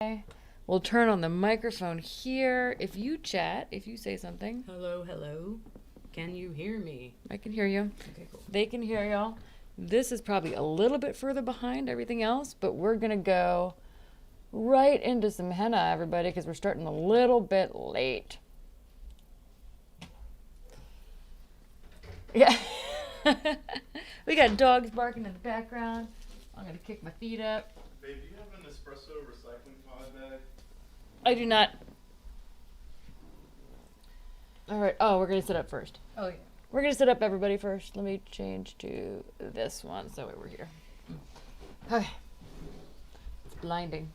Okay. We'll turn on the microphone here. If you chat, if you say something. Hello, hello. Can you hear me? I can hear you. Okay, cool. They can hear y'all. This is probably a little bit further behind everything else, but we're going to go right into some henna, everybody, because we're starting a little bit late. Yeah. We got dogs barking in the background. I'm going to kick my feet up. Babe, do you have an espresso recycling pod bag? I do not. All right. Oh, we're going to sit up first. Oh, yeah. We're going to sit up, everybody, first. Let me change to this one so we're here. Okay. It's blinding.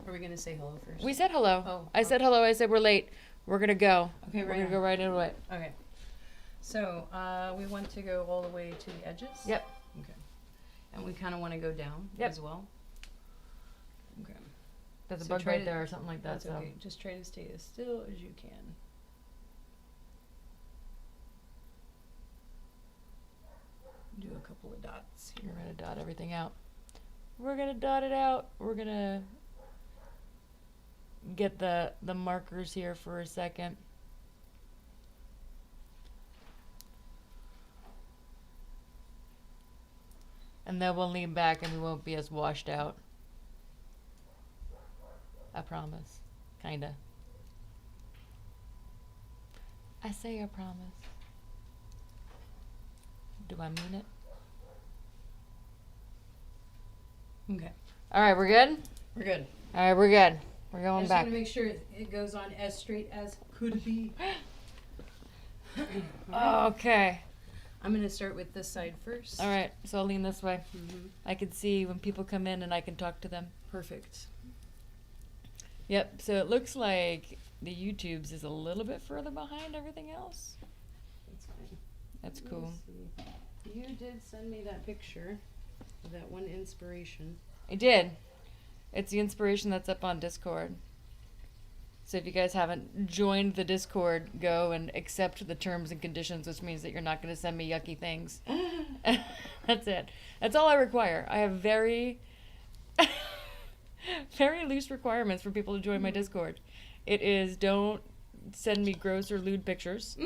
Are we going to say hello first? We said hello. Oh, I said hello. I said we're late. We're going to go. Okay, We're right going to go right into it. Okay. So, we want to go all the way to the edges? Yep. Okay. And we kind of want to go down as well? Okay. There's a So bug try right to- there or something like that. That's So okay. Just try to stay as still as you can. Do a couple of dots here. we're going to dot everything out. We're going to dot it out. We're going to get the markers here for a second. And then we'll lean back and we won't be as washed out. I promise. Kinda. I say I promise. Do I mean it? Okay. Alright, we're good? We're good. Alright, we're good. We're I going just back. want to make sure it goes on as straight as could be. Okay. I'm going to start with this side first. Alright, so I'll lean this way. Mm-hmm. I can see when people come in and I can talk to them. Perfect. Yep, so it looks like the YouTube's is a little bit further behind everything else. That's fine. That's Let cool. me see. You did send me that picture of that one inspiration. I did. It's the inspiration that's up on Discord. So if you guys haven't joined the Discord, go and accept the terms and conditions, which means that you're not going to send me yucky things. That's it. That's all I require. I have very, very loose requirements for people to join my Discord. It is don't send me gross or lewd pictures.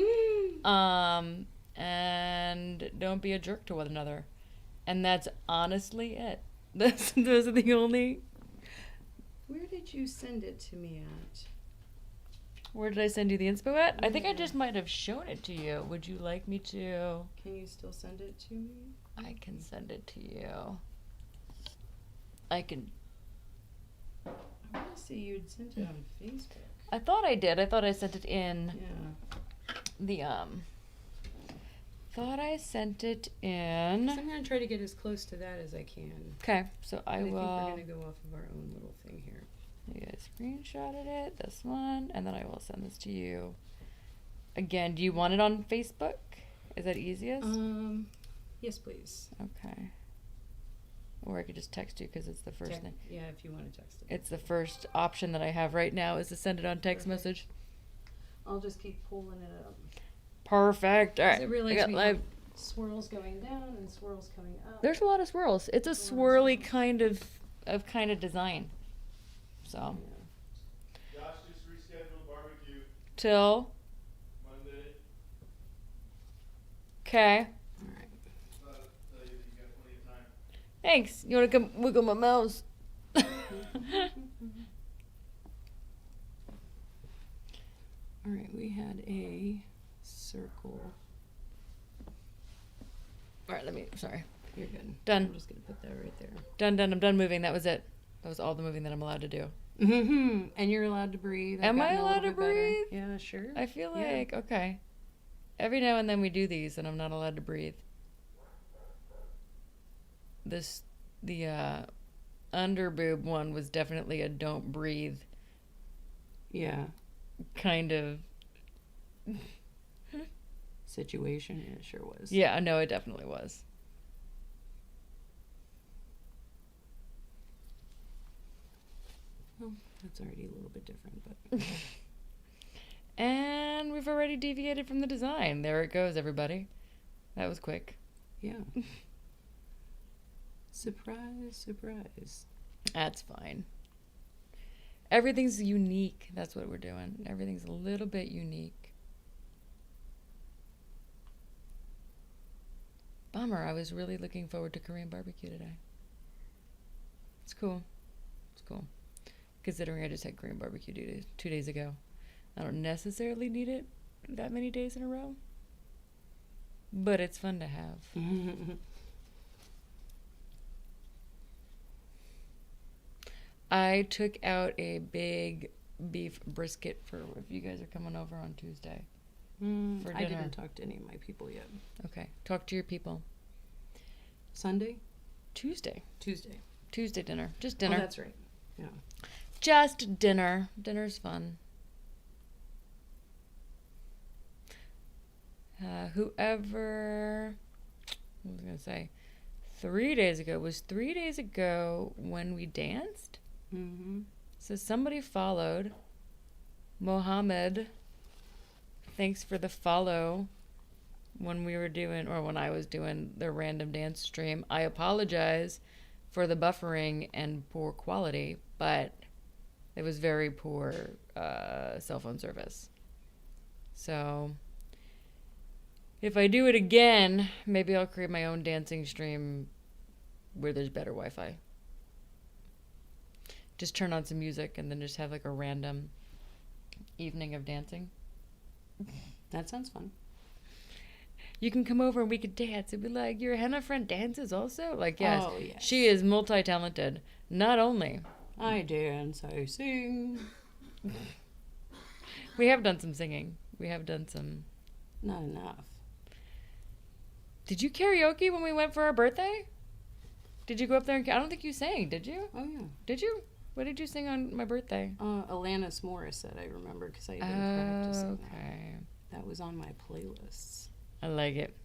And don't be a jerk to one another. And that's honestly it. Those are the only... Where did you send it to me at? Where did I send you the inspo at? I think I Yeah. just might have shown it to you. Would you like me to? Can you still send it to me? I can send it to you. I can... I want to say you'd sent it on Facebook. I thought I did. I thought I sent it in Yeah. the, Thought I sent it in... So I'm going to try to get as close to that as I can. Okay, so I think will... we're going to go off of our own little thing here. You guys screenshotted it, this one, and then I will send this to you. Again, do you want it on Facebook? Is that easiest? Yes, please. Okay. Or I could just text you because it's the first thing. Yeah, if you want to text it. It's the first option that I have right now is to send it on text Perfect. message. I'll just keep pulling it up. Perfect. All right. I I realize got we my- have swirls going down and swirls coming up. There's a lot of swirls. It's a swirly kind of design. So Josh just rescheduled barbecue till Monday. okay. All right. You got plenty of time. Thanks. You wanna come wiggle my mouse? All right, we had a circle. All right. Sorry. You're good. Done. I'm just going to put that right there. Done. I'm done moving. That was it. That was all the moving that I'm allowed to do. Mm-hmm. And you're allowed to breathe. I've Am I gotten a allowed little to bit better. breathe? Yeah, sure. I feel Yeah. like okay. Every now and then we do these, and I'm not allowed to breathe. The underboob one was definitely a don't breathe Yeah. kind of. Situation. Yeah, it sure was. Yeah, no, it definitely was. Well, that's already a little bit different, but And we've already deviated from the design. There it goes, everybody. That was quick. yeah. Surprise, surprise. That's fine. Everything's unique. That's what we're doing. Everything's a little bit unique. Bummer. I was really looking forward to Korean barbecue today. It's cool. It's cool. Considering I just had Korean barbecue 2 days ago. I don't necessarily need it that many days in a row. But it's fun to have. I took out a big beef brisket for if you guys are coming over on Tuesday for dinner. I didn't talk to any of my people yet. Okay. Talk to your people. Sunday? Tuesday. Tuesday. Tuesday dinner. Just dinner. Oh, that's right. Yeah. Just dinner. Dinner's fun. Whoever, what was I going to say? 3 days ago. Was 3 days ago when we danced? Mm-hmm. So somebody followed. Mohammed, thanks for the follow when we were doing, or when I was doing the random dance stream. I apologize for the buffering and poor quality, but it was very poor cell phone service. So if I do it again, maybe I'll create my own dancing stream where there's better Wi-Fi. Just turn on some music and then just have like a random evening of dancing. That sounds fun. You can come over and we could dance. It'd be like, your henna friend dances also? Like, yes. Oh, yes. She is multi-talented. Not only. I dance, I sing. We have done some singing. We have done some. Not enough. Did you karaoke when we went for our birthday? Did you go up there and I don't think you sang, did you? Oh, yeah. Did you? What did you sing on my birthday? Alanis Morissette, I remember, because I had been practicing Okay. that. That was on my playlists. I like it.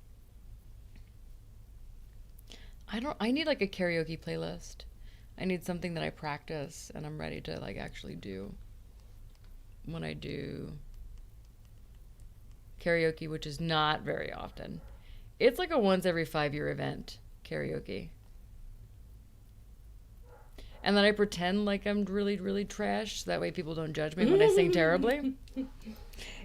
I need like a karaoke playlist. I need something that I practice and I'm ready to like actually do when I do karaoke, which is not very often. It's like a once every 5-year event, karaoke. And then I pretend like I'm really, really trash. So that way people don't judge me when I sing terribly.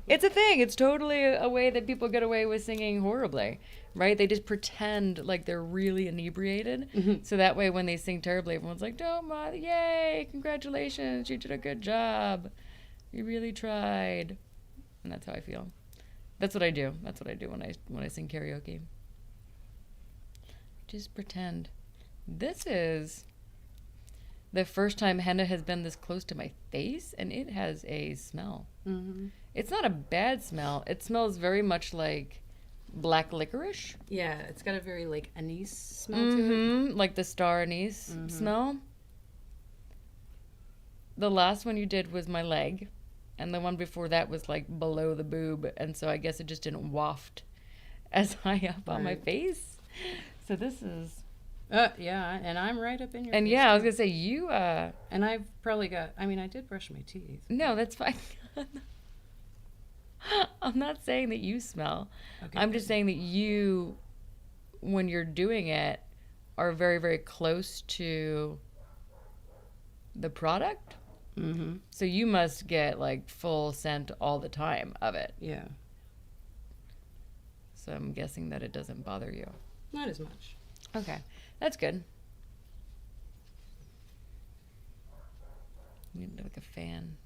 It's a thing. It's totally a way that people get away with singing horribly, right? They just pretend like they're really inebriated. Mm-hmm. So that way when they sing terribly, everyone's like, don't bother. Yay, congratulations. You did a good job. You really tried. And that's how I feel. That's what I do. That's what I do when I sing karaoke. Just pretend. This is the first time henna has been this close to my face, and it has a smell. Mm-hmm. It's not a bad smell. It smells very much like black licorice. Yeah, it's got a very, like, anise smell to it. Like the star anise smell. The last one you did was my leg, and the one before that was, like, below the boob, and so I guess it just didn't waft as high up on my face. So this is... yeah, and I'm right up in your And face, yeah, I was too. going to say, you... And I've probably got... I mean, I did brush my teeth. No, that's fine. I'm not saying that you smell. Okay, I'm just saying that you, when you're doing it, are very, very close to the product. Mm-hmm. So you must get like full scent all the time of it. Yeah. So I'm guessing that it doesn't bother you. Not as much. Okay, that's good. You need like a fan.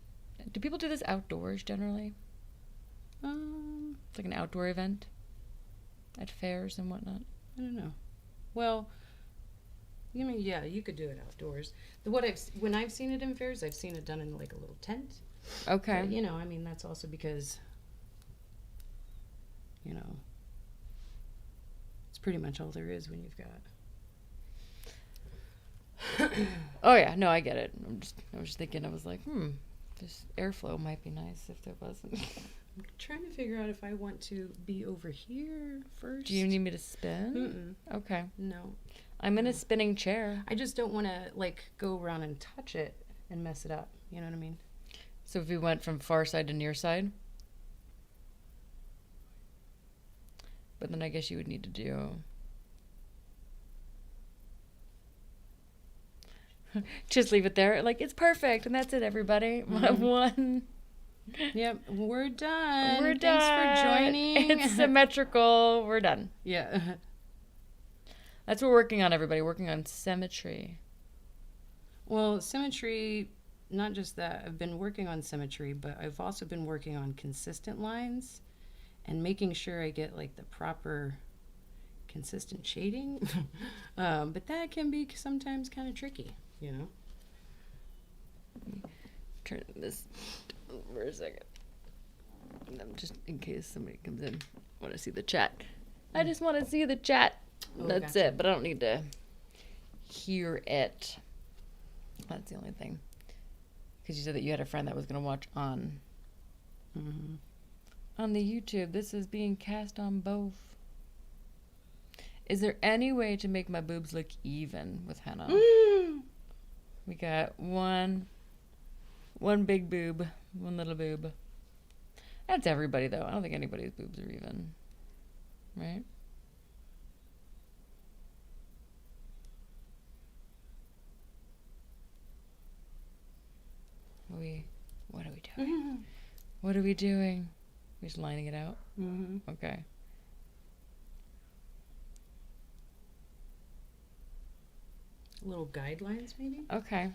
Do people do this outdoors generally? It's like an outdoor event at fairs and whatnot. I don't know. Well, you mean, yeah, you could do it outdoors. When I've seen it in fairs, I've seen it done in like a little tent. Okay. But, you know, I mean, that's also because, you know, it's pretty much all there is when you've got. Oh yeah, no, I get it. I was just thinking. I was like, this airflow might be nice if there wasn't. I'm trying to figure out if I want to be over here first. Do you need me to spin? Mm-mm. Okay. No. I'm in a spinning chair. I just don't want to, like, go around and touch it and mess it up. You know what I mean? So if we went from far side to near side? But then I guess you would need to do... Just leave it there. Like, it's perfect, and that's it, everybody. One. Yep, we're done. We're Thanks done. for joining. It's symmetrical. We're done. Yeah. That's what we're working on, everybody. Working on symmetry. Well, symmetry, not just that. I've been working on symmetry, but I've also been working on consistent lines and making sure I get like the proper consistent shading. But that can be sometimes kind of tricky, you know? Turn this for a second. And then just in case somebody comes in, I want to see the chat. I just want to see the chat. Oh, That's gotcha. it, but I don't need to hear it. That's the only thing. Because you said that you had a friend that was going to watch on on the YouTube. This is being cast on both. Is there any way to make my boobs look even with henna? We got one big boob, one little boob. That's everybody, though. I don't think anybody's boobs are even. Right? What are we doing? What are we doing? We're just lining it out? Okay. Little guidelines, maybe? Okay.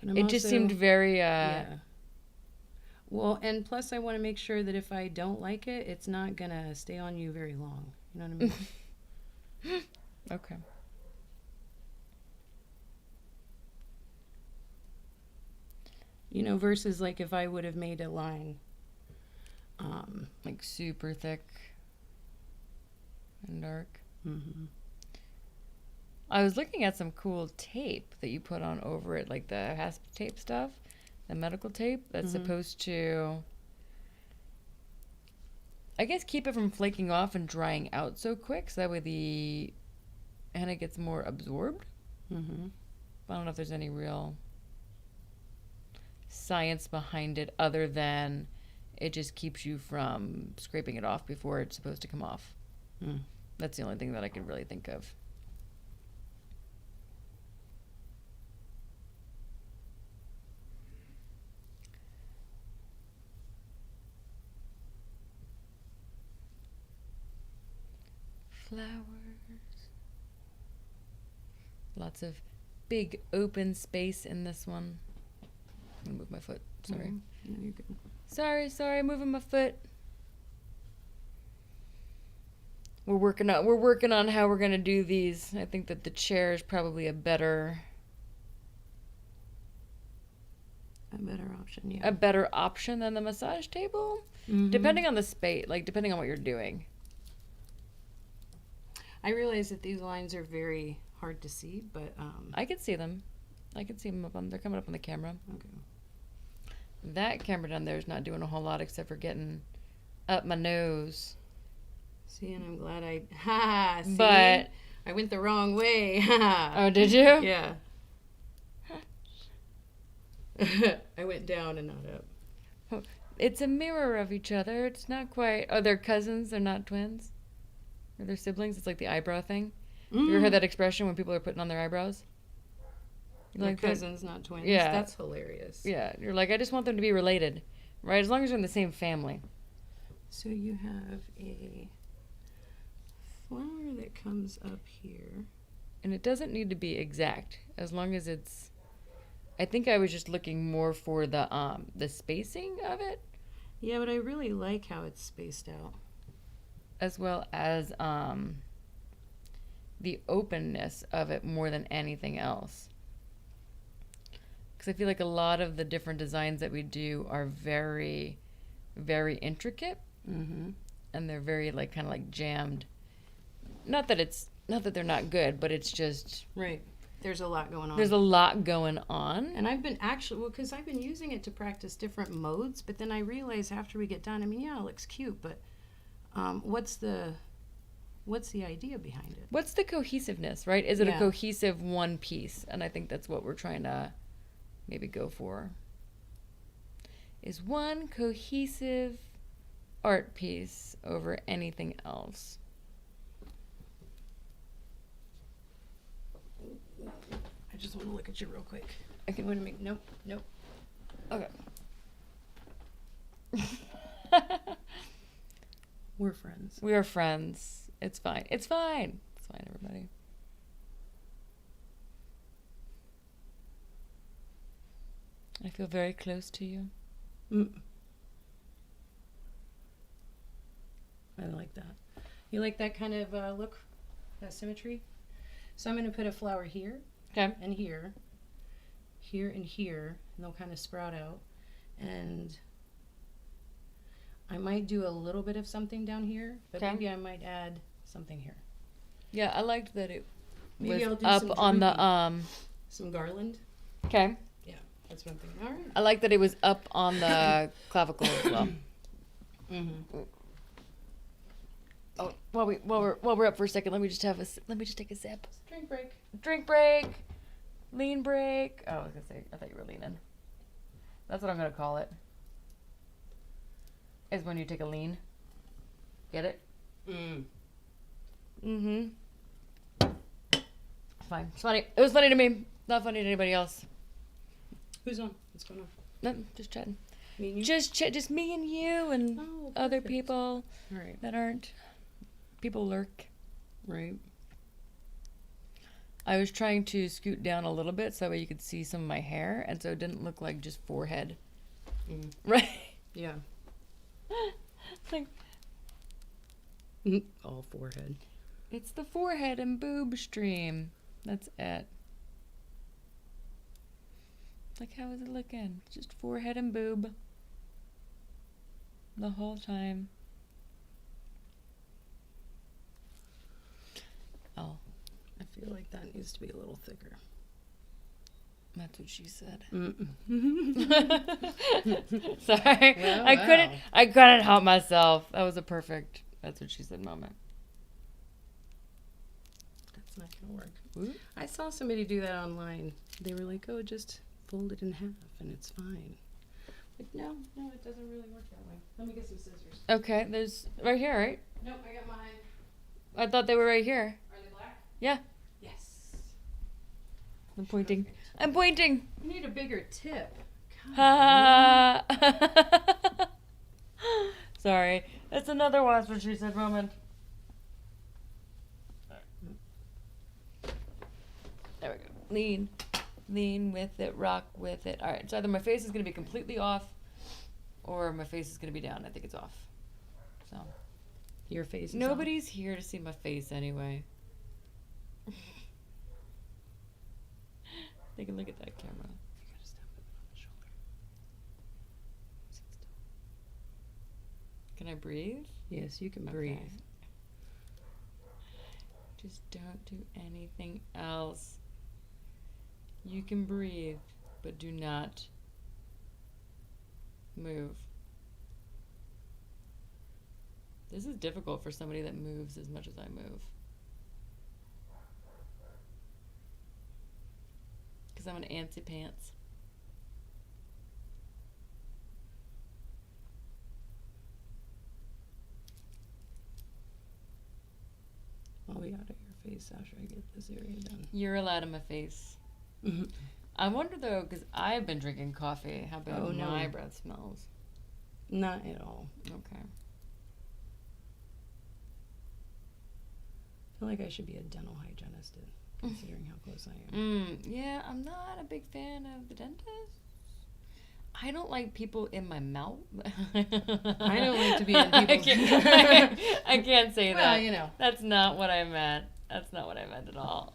But I'm It just also- seemed very, Yeah. Well, and plus I want to make sure that if I don't like it, it's not going to stay on you very long. You know what I mean? Okay. You know, versus like if I would have made a line. Like super thick and dark. I was looking at some cool tape that you put on over it, like the hasp tape stuff, the medical tape that's supposed to, I guess, keep it from flaking off and drying out so quick, so that way the henna gets more absorbed. I don't know if there's any real science behind it other than it just keeps you from scraping it off before it's supposed to come off. That's the only thing that I could really think of. Flowers. Lots of big open space in this one. I'm gonna move my foot. Sorry. No, you're good. Sorry, moving my foot. We're working on how we're gonna do these. I think that the chair is probably a better option, yeah. a better option than the massage table. Depending on the space, like depending on what you're doing. I realize that these lines are very hard to see, but I can see them. I can see them they're coming up on the camera. okay. That camera down there is not doing a whole lot except for getting up my nose. See, and I'm glad see? But I went the wrong way. oh, did you? Yeah. I went down and not up. It's a mirror of each other. It's not quite. Oh, they're cousins. They're not twins. Or they're siblings. It's like the eyebrow thing. Have you ever heard that expression when people are putting on their eyebrows? They're Like that? cousins, not twins. Yeah. That's hilarious. Yeah, you're like, I just want them to be related, right? As long as they're in the same family. So you have a flower that comes up here. And it doesn't need to be exact, as long as it's. I think I was just looking more for the spacing of it, Yeah, but I really like how it's spaced out. as well as the openness of it more than anything else. Because I feel like a lot of the different designs that we do are very, very intricate, and they're very like kind of like jammed. Not that they're not good, but it's just Right. There's a lot going on. there's a lot going on. And I've been because I've been using it to practice different modes, but then I realize after we get done, I mean, yeah, it looks cute, but what's the idea behind it? What's the cohesiveness, right? Is it a Yeah. cohesive one piece? And I think that's what we're trying to maybe go for. Is one cohesive art piece over anything else. I just want to look at you real quick. I can. Want to make nope. Okay. We're friends. We are friends. It's fine. It's fine. It's fine, everybody. I feel very close to you. I like that. You like that kind of look? That symmetry? So I'm going to put a flower here Okay. and here, here and here, and they'll kind of sprout out. And I might do a little bit of something down here, but Okay. maybe I might add something here. Yeah, I liked that it Maybe I'll was do up some on the droopy. Some garland. Okay. That's what I'm thinking. All right. I like that it was up on the clavicle as well. Mm-hmm. Oh, while we're up for a second, let me just take a sip. Drink break. Drink break. Lean break. Oh, I was gonna say, I thought you were leaning. That's what I'm gonna call it. Is when you take a lean. Get it? Mm-hmm. Fine. It's funny. It was funny to me. Not funny to anybody else. Who's on? What's going on? No, just chatting. Me and you? Just me and you and Oh, other perfect. people All right. that aren't. People lurk. Right. I was trying to scoot down a little bit so that way you could see some of my hair, and so it didn't look like just forehead. Right? Yeah. Like, All forehead. it's the forehead and boob stream. That's it. Like, how is it looking? Just forehead and boob. The whole time. Oh, I feel like that needs to be a little thicker. that's what she said. Mm-mm. Sorry. Well, I couldn't help myself. That was a perfect that's what she said moment. That's not gonna work. Ooh. I saw somebody do that online. They were like, "Oh, just fold it in half and it's fine." Like, no, it doesn't really work that way. Let me get some scissors. Okay, there's right here, right? Nope, I got mine. I thought they were right here. Are they black? Yeah. Yes. I'm pointing. Perfect. I'm pointing. You need a bigger tip. Ha. Sorry. It's another watch what she said moment. There we go. Lean. Lean with it, rock with it. Alright, so either my face is gonna be completely off or my face is gonna be down. I think it's off. So Your face is nobody's here to see my face anyway. Take a look at that camera. off. You gotta stop moving on the shoulder. Sit still. Can I breathe? Yes, you can Okay. breathe. Just don't do anything else. You can breathe, but do not move. This is difficult for somebody that moves as much as I move. Because I'm an antsy pants. I'll be out of your face after I get this area done. You're allowed in my face. I wonder though, because I've been drinking coffee, how bad Oh, no. my breath smells. Not at all. Okay. I feel like I should be a dental hygienist, considering how close I am. Yeah, I'm not a big fan of the dentist. I don't like people in my mouth. I don't like to be in people's I can't say Well, that. you know. That's not what I meant. That's not what I meant at all.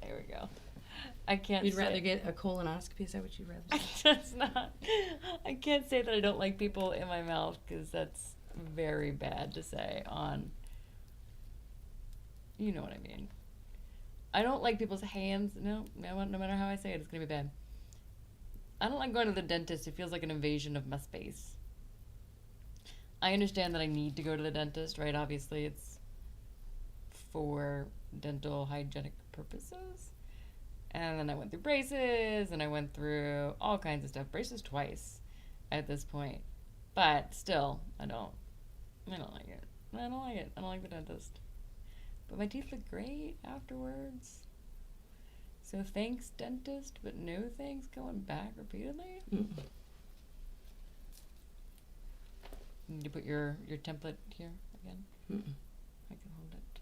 There we go. I can't You'd say. rather get a colonoscopy? Is that what you'd rather say? That's not. I can't say that I don't like people in my mouth because that's very bad to say on. You know what I mean. I don't like people's hands. No matter how I say it, it's gonna be bad. I don't like going to the dentist. It feels like an invasion of my space. I understand that I need to go to the dentist, right? Obviously, it's for dental hygienic purposes. And then I went through braces, and I went through all kinds of stuff. Braces twice at this point. But still, I don't like it. I don't like it. I don't like the dentist. But my teeth look great afterwards. So thanks, dentist, but no thanks going back repeatedly? Mm. You need to put your template here again. Mm. I can hold it.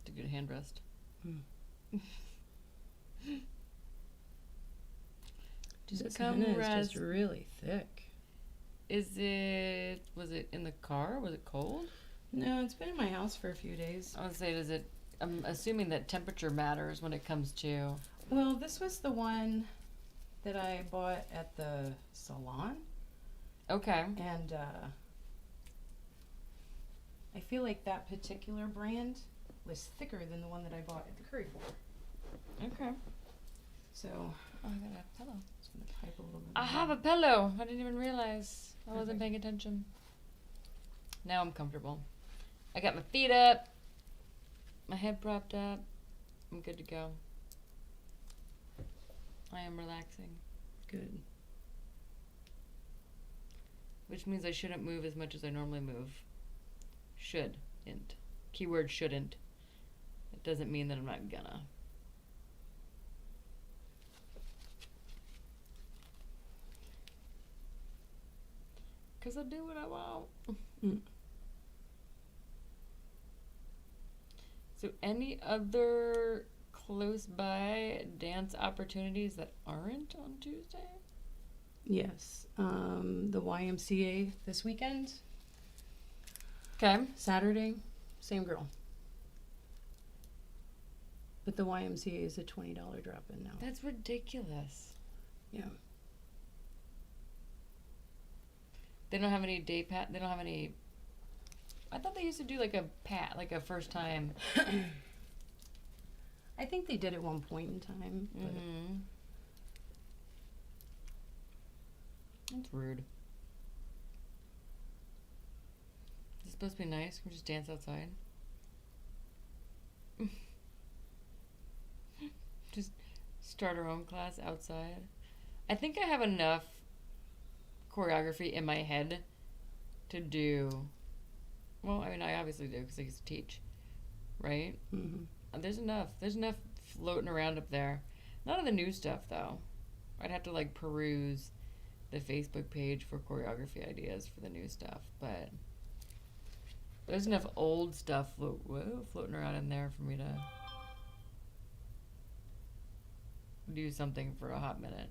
It's a good hand rest. Mm. Just This come henna is rest. just really thick. Was it in the car? Was it cold? No, it's been in my house for a few days. I would say, I'm assuming that temperature matters when it comes to. Well, this was the one that I bought at the salon, Okay. and I feel like that particular brand was thicker than the one that I bought at the curry floor. Okay. So Oh, I got a pillow. it's gonna pipe a little bit. I have a pillow. I didn't even realize. I wasn't paying attention. Now I'm comfortable. I got my feet up, my head propped up. I'm good to go. I am relaxing, Good. which means I shouldn't move as much as I normally move. Shouldn't. Keyword shouldn't. It doesn't mean that I'm not gonna. Because I do what I want. Mm. So, any other close by dance opportunities that aren't on Tuesday? Yes. The YMCA this weekend, Okay. Saturday, same girl. But the YMCA is a $20 drop-in now. That's ridiculous. Yeah. They don't have any day pat. They don't have any. I thought they used to do like a first time. I think they did at one point in time. But Mm-hmm. That's rude. Is it supposed to be nice? Can we just dance outside? Just start our own class outside. I think I have enough choreography in my head to do. Well, I mean, I obviously do because I used to teach, right? Mm-hmm. There's enough. There's enough floating around up there. None of the new stuff though. I'd have to like peruse the Facebook page for choreography ideas for the new stuff, but there's enough old stuff floating around in there for me to do something for a hot minute.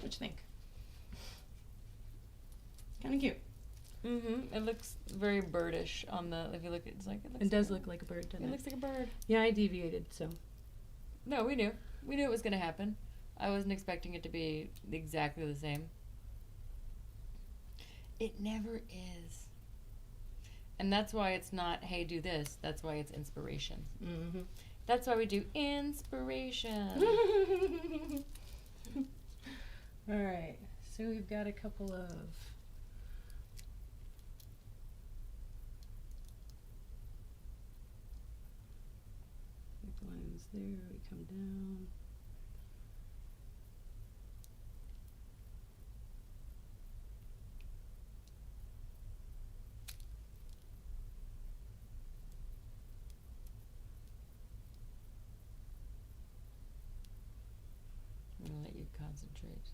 What you think? Kind of cute. Mm-hmm. It looks very birdish on the. If you look, it's like it looks. It does look like a bird, doesn't It it? looks like a bird. Yeah, I deviated, so. No, we knew. We knew it was gonna happen. I wasn't expecting it to be exactly the same. It never is. And that's why it's not, hey, do this. That's why it's inspiration. Mm-hmm. That's why we do inspiration. All right, so we've got a couple of thick lines there. We come down. I'm gonna let you concentrate.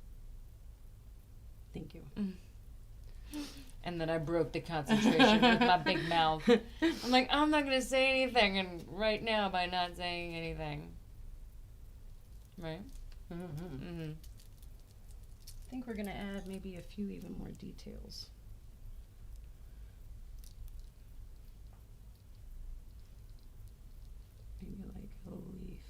Thank you. And then I broke the concentration with my big mouth. I'm like, I'm not gonna say anything, and right now by not saying anything. Right? Mm-hmm. Mm-hmm. I think we're gonna add maybe a few even more details. Maybe like a leaf.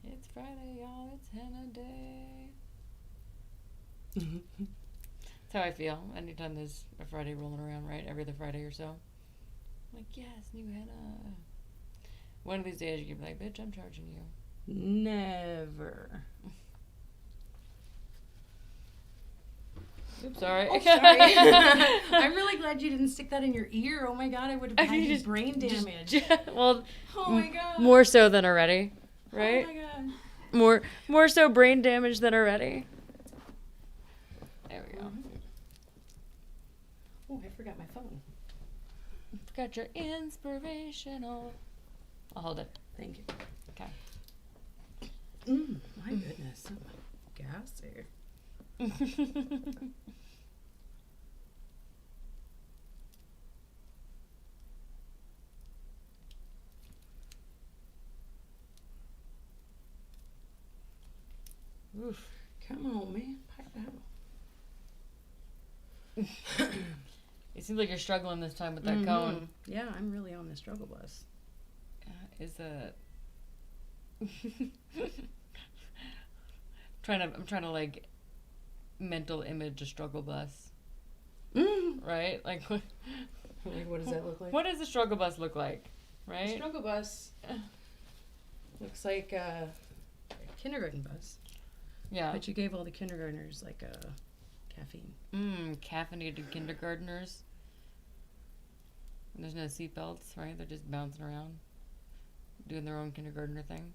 It's Friday, y'all. It's henna day. That's how I feel anytime there's a Friday rolling around, right? Every other Friday or so. I'm like, yes, new henna. One of these days you can be like, bitch, I'm charging you. Never. ever. Oops, sorry. Oh, sorry. I'm really glad you didn't stick that in your ear. Oh my god, I would have had just- brain damage. Well, Oh my god. more so than already, right? Oh my god. More so brain damage than already. There we go. Oh, I forgot my phone. Got your inspirational. I'll hold it. Thank you. Okay. My goodness. Oh, gas here. Oof. Come on, man. Pipe out. It seems like you're struggling this time with that cone. Yeah, I'm really on the struggle bus. Is a I'm trying to like mental image a struggle bus, right? Like Like, what does that look like? what does a struggle bus look like, A right? struggle bus looks like a kindergarten bus. Yeah. But you gave all the kindergartners like caffeine. Caffeinated kindergartners. And there's no seatbelts, right? They're just bouncing around, doing their own kindergartner thing.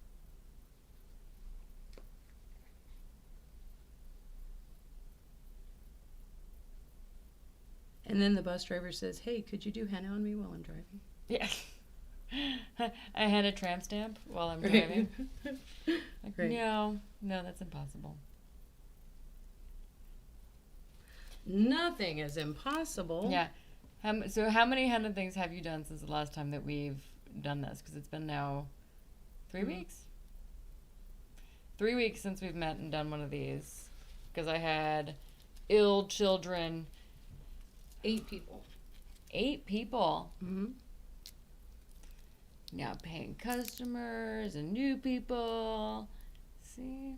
And then the bus driver says, "Hey, could you do henna on me while I'm driving?" Yeah. I had a tramp stamp while I'm driving. Like, Right. no, that's impossible. Nothing is impossible. Yeah. So how many henna things have you done since the last time that we've done this? Because it's been now 3 weeks? 3 weeks since we've met and done one of these. Because I had ill children. 8 people. 8 people. Mm-hmm. Now paying customers and new people. See?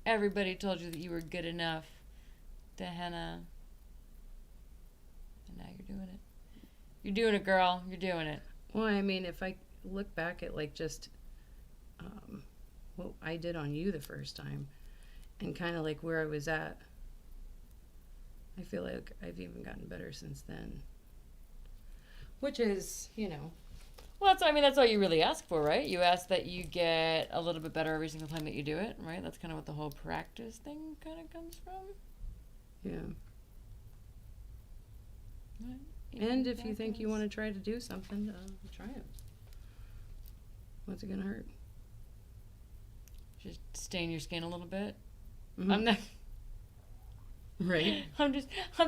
Everybody told you that you were good enough to henna. And now you're doing it. You're doing it, girl. You're doing it. Well, I mean, if I look back at like just what I did on you the first time and kind of like where I was at, I feel like I've even gotten better since then. Which is, Well, that's all you really ask for, right? You ask that you get a little bit better every single time that you do it, right? That's kind of what the whole practice thing kind of comes from. yeah. Right? And if you think you want to try to do something, try it. What's it gonna hurt? Just stain your skin a little bit. Mhm. I'm not. Right. I'm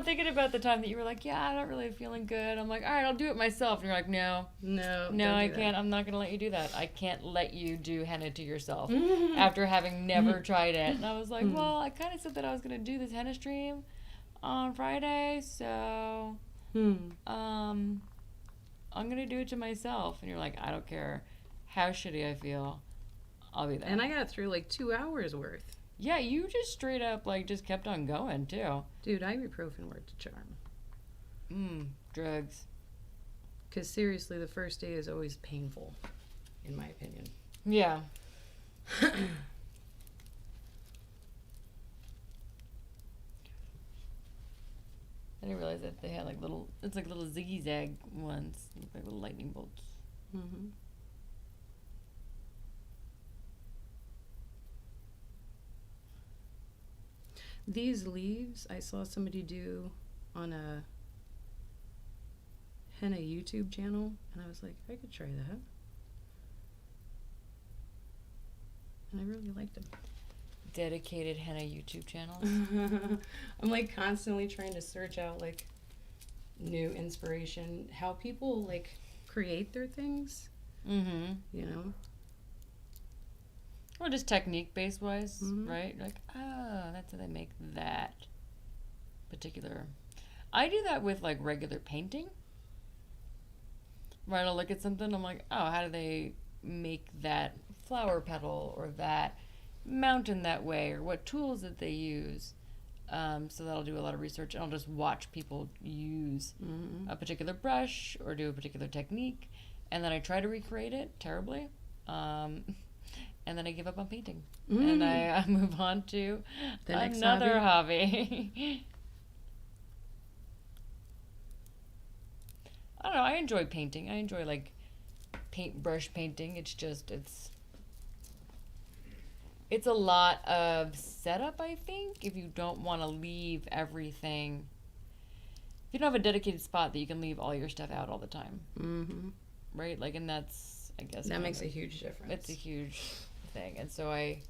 thinking about the time that you were like, yeah, I'm not really feeling good. I'm like, all right, I'll do it myself. And you're like, no, No, don't I do can't. that. I'm not going to let you do that. I can't let you do henna to yourself after having never tried it. And I was like, well, I kind of said that I was going to do this henna stream on Friday. So, I'm going to do it to myself. And you're like, I don't care how shitty I feel. I'll be there. And I got through like 2 hours worth. Yeah, you just straight up like just kept on going too. Dude, ibuprofen worked a charm. Drugs. Because seriously, the first day is always painful, in my opinion. Yeah. I didn't realize that they had like little zigzag ones, like little lightning bolts. Mm-hmm. These leaves, I saw somebody do on a henna YouTube channel, and I was like, I could try that. And I really liked them. Dedicated henna YouTube channels. I'm like constantly trying to search out like new inspiration, how people like create their things, you know? Or just technique base wise, Mhm. right? Like, oh, that's how they make that particular. I do that with like regular painting. Right, I'll look at something, I'm like, oh, how do they make that flower petal or that mountain that way, or what tools that they use? So that'll do a lot of research, and I'll just watch people use a particular brush or do a particular technique, and then I try to recreate it terribly. and then I give up on painting. And I move on to The next another hobby. I don't know. I enjoy painting. I enjoy like paintbrush painting. It's just it's a lot of setup, I think, if you don't want to leave everything. If you don't have a dedicated spot that you can leave all your stuff out all the time. Mm-hmm. Right? Like, and that's, I guess. That makes a huge difference. It's a huge thing. And so I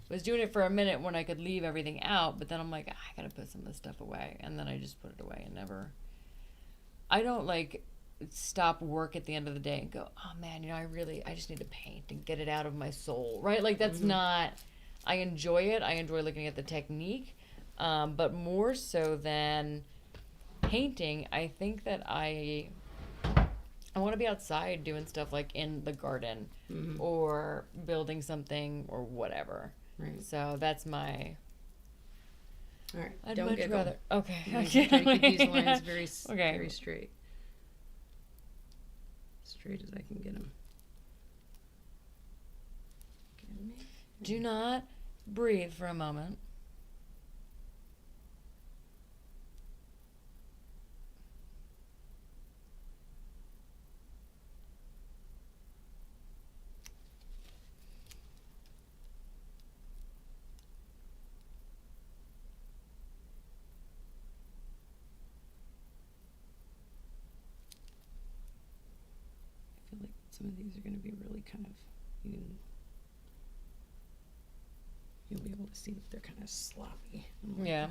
was doing it for a minute when I could leave everything out, but then I'm like, I gotta put some of this stuff away. And then I just put it away and never. I don't like stop work at the end of the day and go, oh man, I just need to paint and get it out of my soul. Right? Like, that's not. I enjoy it. I enjoy looking at the technique. But more so than painting, I think that I want to be outside doing stuff like in the garden or building something or whatever. Right. So that's my. All right. I'd Don't much get rather. Okay. I'm trying to keep these lines very, Okay. very straight. Straight as I can get them. Do not breathe for a moment. I feel like some of these are going to be really kind of, you'll be able to see that they're kind of sloppy. Yeah.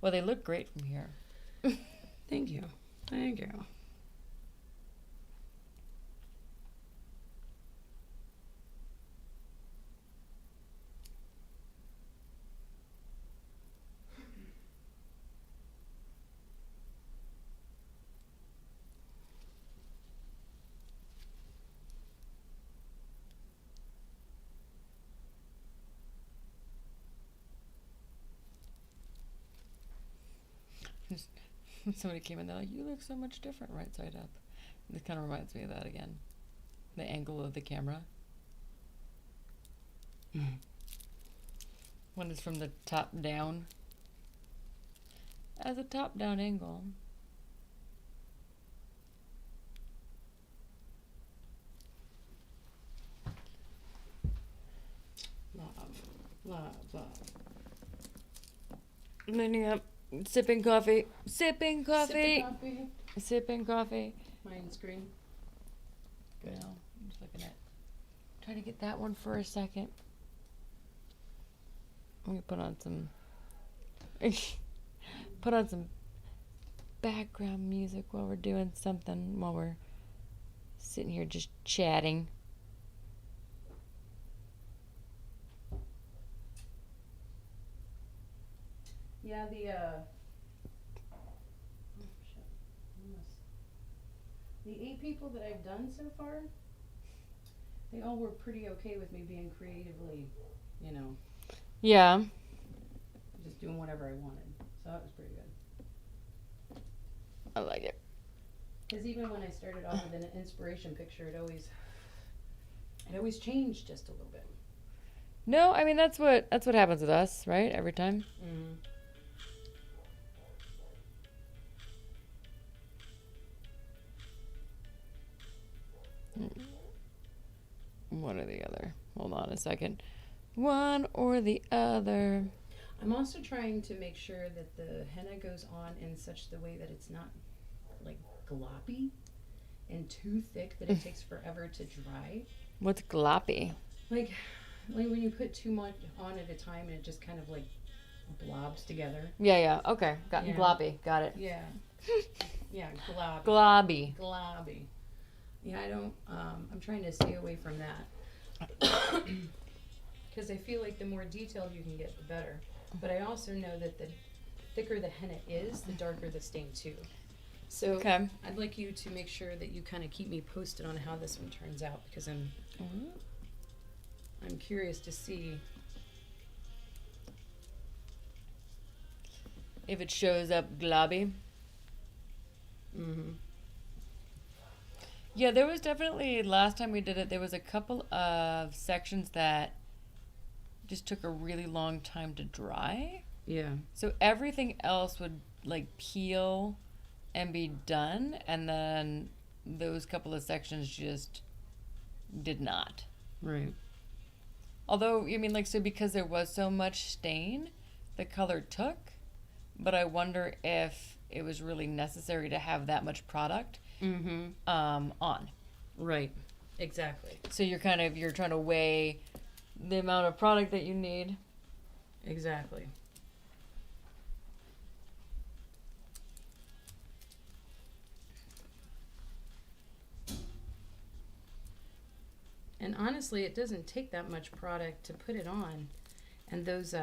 Well, they look great from here. Thank you. Thank you. Somebody came in, they're like, you look so much different right side up. This kind of reminds me of that again. The angle of the camera. When it's from the top down. As a top down angle. Love. Lining up. Sipping coffee. Sipping coffee. Sipping coffee. Sipping coffee. Mine screen. Good. No, I'm just looking at. Trying to get that one for a second. I'm gonna put on some. Put on some background music while we're doing something. While we're sitting here just chatting. Yeah, the 8 people that I've done so far, they all were pretty okay with me being creatively, Yeah. just doing whatever I wanted. So that was pretty good. I like it. Because even when I started off with an inspiration picture, it always changed just a little bit. No, I mean that's what happens with us, right? Every time. Mm-hmm. One or the other. Hold on a second. One or the other. I'm also trying to make sure that the henna goes on in such the way that it's not like gloppy and too thick that it takes forever to dry. What's gloppy? Like when you put too much on at a time and it just kind of like blobs together. Yeah. Okay. Got Yeah. gloppy. Got it. Yeah. Yeah, globby. Globby. Globby. Yeah, I'm trying to stay away from that. Because I feel like the more detailed you can get, the better. But I also know that the thicker the henna is, the darker the stain too. So Okay. I'd like you to make sure that you kind of keep me posted on how this one turns out, because I'm curious to see if it shows up globby. Mm-hmm. Yeah, there was definitely, last time we did it, there was a couple of sections that just took a really long time to dry. Yeah. So everything else would like peel and be done, and then those couple of sections just did not. Right. Although, I mean, like, so because there was so much stain, the color took, but I wonder if it was really necessary to have that much product Mm-hmm. on. Right. Exactly. So you're trying to weigh the amount of product that you need. Exactly. And honestly, it doesn't take that much product to put it on. And those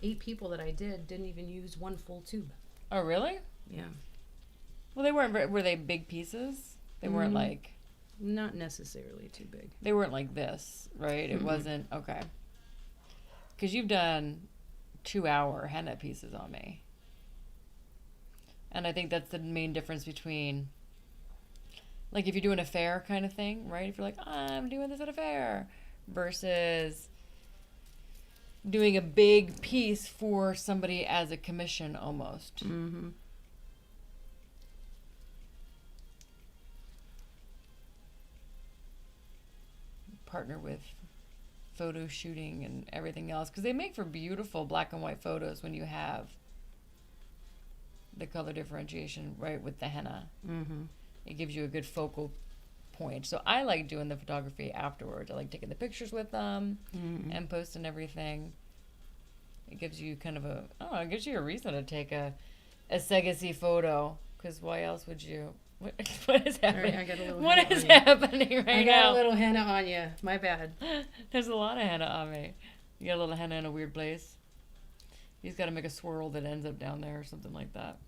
8 people that I didn't even use one full tube. Oh, really? Yeah. Well, they weren't. Were they big pieces? They weren't like. Not necessarily too big. They weren't like this, right? It Mm-mm. wasn't okay. Because you've done 2-hour henna pieces on me, and I think that's the main difference between. Like if you're doing a fair kind of thing, right? If you're like, I'm doing this at a fair, versus doing a big piece for somebody as a commission almost. Mm-hmm. Partner with photo shooting and everything else, because they make for beautiful black and white photos when you have the color differentiation right with the henna. Mm-hmm. It gives you a good focal point. So I like doing the photography afterwards. I like taking the pictures with them and posting everything. It gives you kind of it gives you a reason to take a Segacy photo, because why else would you? What is happening? I got a little What henna is on you. happening right I now? got a little henna on you. My bad. There's a lot of henna on me. You got a little henna in a weird place. He's got to make a swirl that ends up down there or something like that.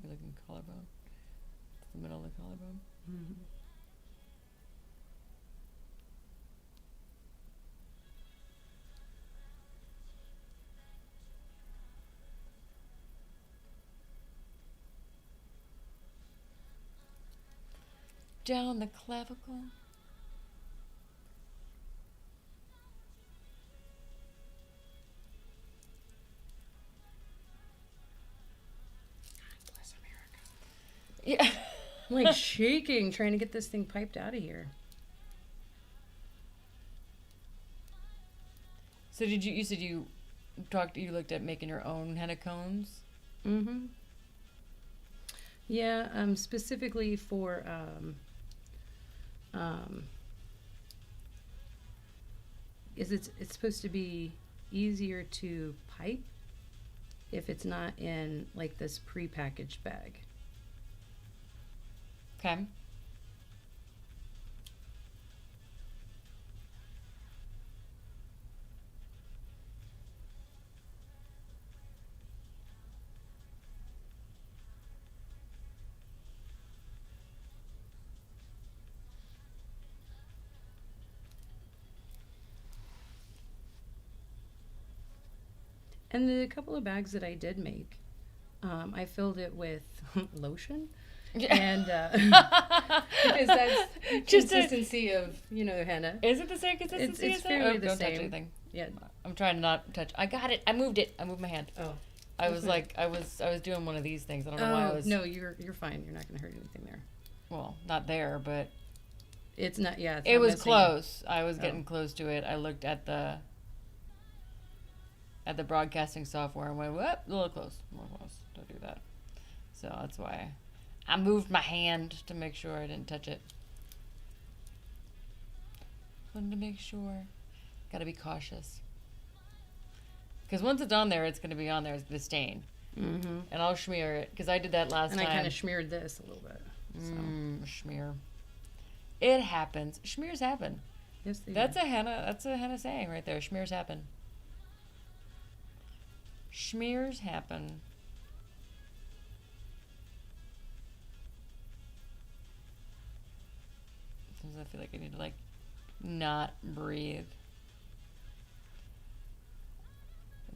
You're looking collarbone. It's the middle of the collarbone. Mm-hmm. Down the clavicle. Bless America. Yeah. I'm like shaking trying to get this thing piped out of here. So you said you looked at making your own henna cones? Mm-hmm. Yeah, specifically for it's supposed to be easier to pipe if it's not in like this pre-packaged bag. Okay. And the couple of bags that I did make, I filled it with lotion. Yeah. And because that's Just a- consistency of henna. Is it the same consistency? It's as that? fairly Oh, the don't same. touch anything. Yeah. I'm trying to not touch. I got it. I moved it. I moved my hand. Oh. I was Okay. like, I was doing one of these things. I don't know why I Oh was. no, you're fine. You're not gonna hurt anything there. Well, not there, but It's not. Yeah. It's it not was missing. close. I was Oh. getting close to it. I looked at the broadcasting software and went, whoop, a little close. Don't do that. So that's why I moved my hand to make sure I didn't touch it. Wanted to make sure. Gotta be cautious. Because once it's on there, it's going to be on there. It's going to stain. Mm-hmm. And I'll smear it. Because I did that last And time. I kind of smeared this a little bit. So. Smear. It happens. Schmears happen. Yes, they That's do. a henna saying right there. Schmears happen. Schmears happen. Sometimes I feel like I need to not breathe.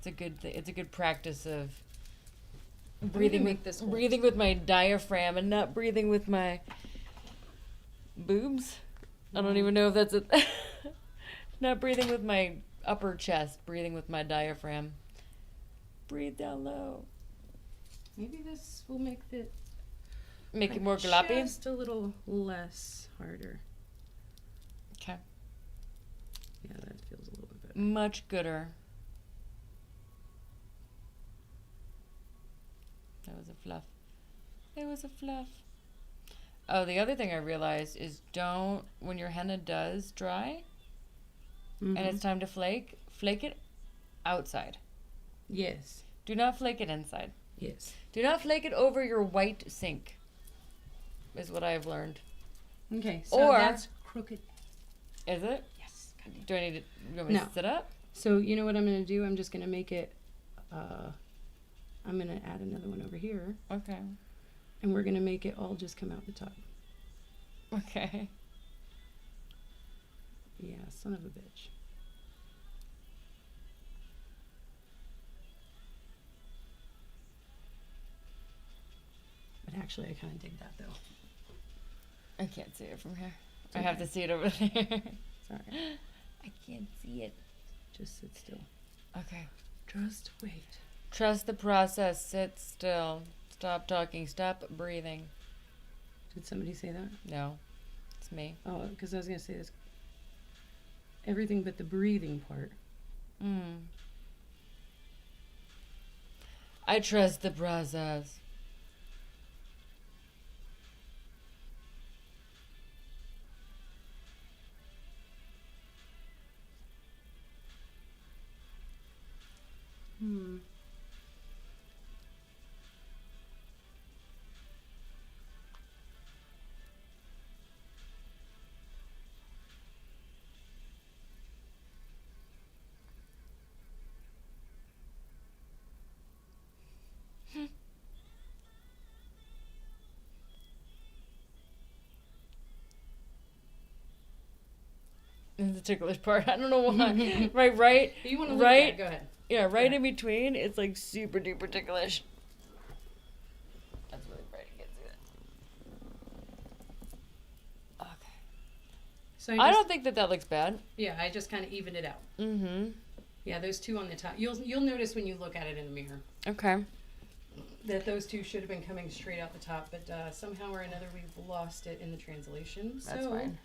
It's a good practice of gonna breathing make this whole- breathing with my diaphragm and not breathing with my boobs. I don't even know if that's a not breathing with my upper chest, breathing with my diaphragm. Breathe down low. Maybe this will make it Make it more gloppy. just a little less harder. Okay. Yeah, that feels a little bit better. Much gooder. That was a fluff. It was a fluff. Oh, the other thing I realized is when your henna does dry and it's time to flake it outside. Yes. Do not flake it inside. Yes. Do not flake it over your white sink, is what I've learned. Okay, so Or- that's crooked. Is it? Yes. Do I need to, you want me No. to sit up? So you know what I'm going to do? I'm just going to make it, I'm going to add another one over here, Okay. and we're going to make it all just come out the top. Okay. Yeah, son of a bitch. But actually, I kind of dig that, though. I can't see it from here. It's I have okay. to see it over there. Sorry. I can't see it. Just sit still. Okay. Just wait. Trust the process. Sit still. Stop talking. Stop breathing. Did somebody say that? No. It's me. Oh, because I was going to say this. Everything but the breathing part. I trust the process. This is the ticklish part. I don't know why. right. If you want to look Right. at that, go ahead. Yeah, right Yeah. in between. It's like super duper ticklish. That's really bright. You can't see that. Okay. So I don't think that looks bad. Yeah, I just kind of evened it out. Mm-hmm. Yeah, those two on the top. You'll notice when you look at it in the mirror Okay. that those two should have been coming straight out the top, but somehow or another we've lost it in the translation. That's so, fine.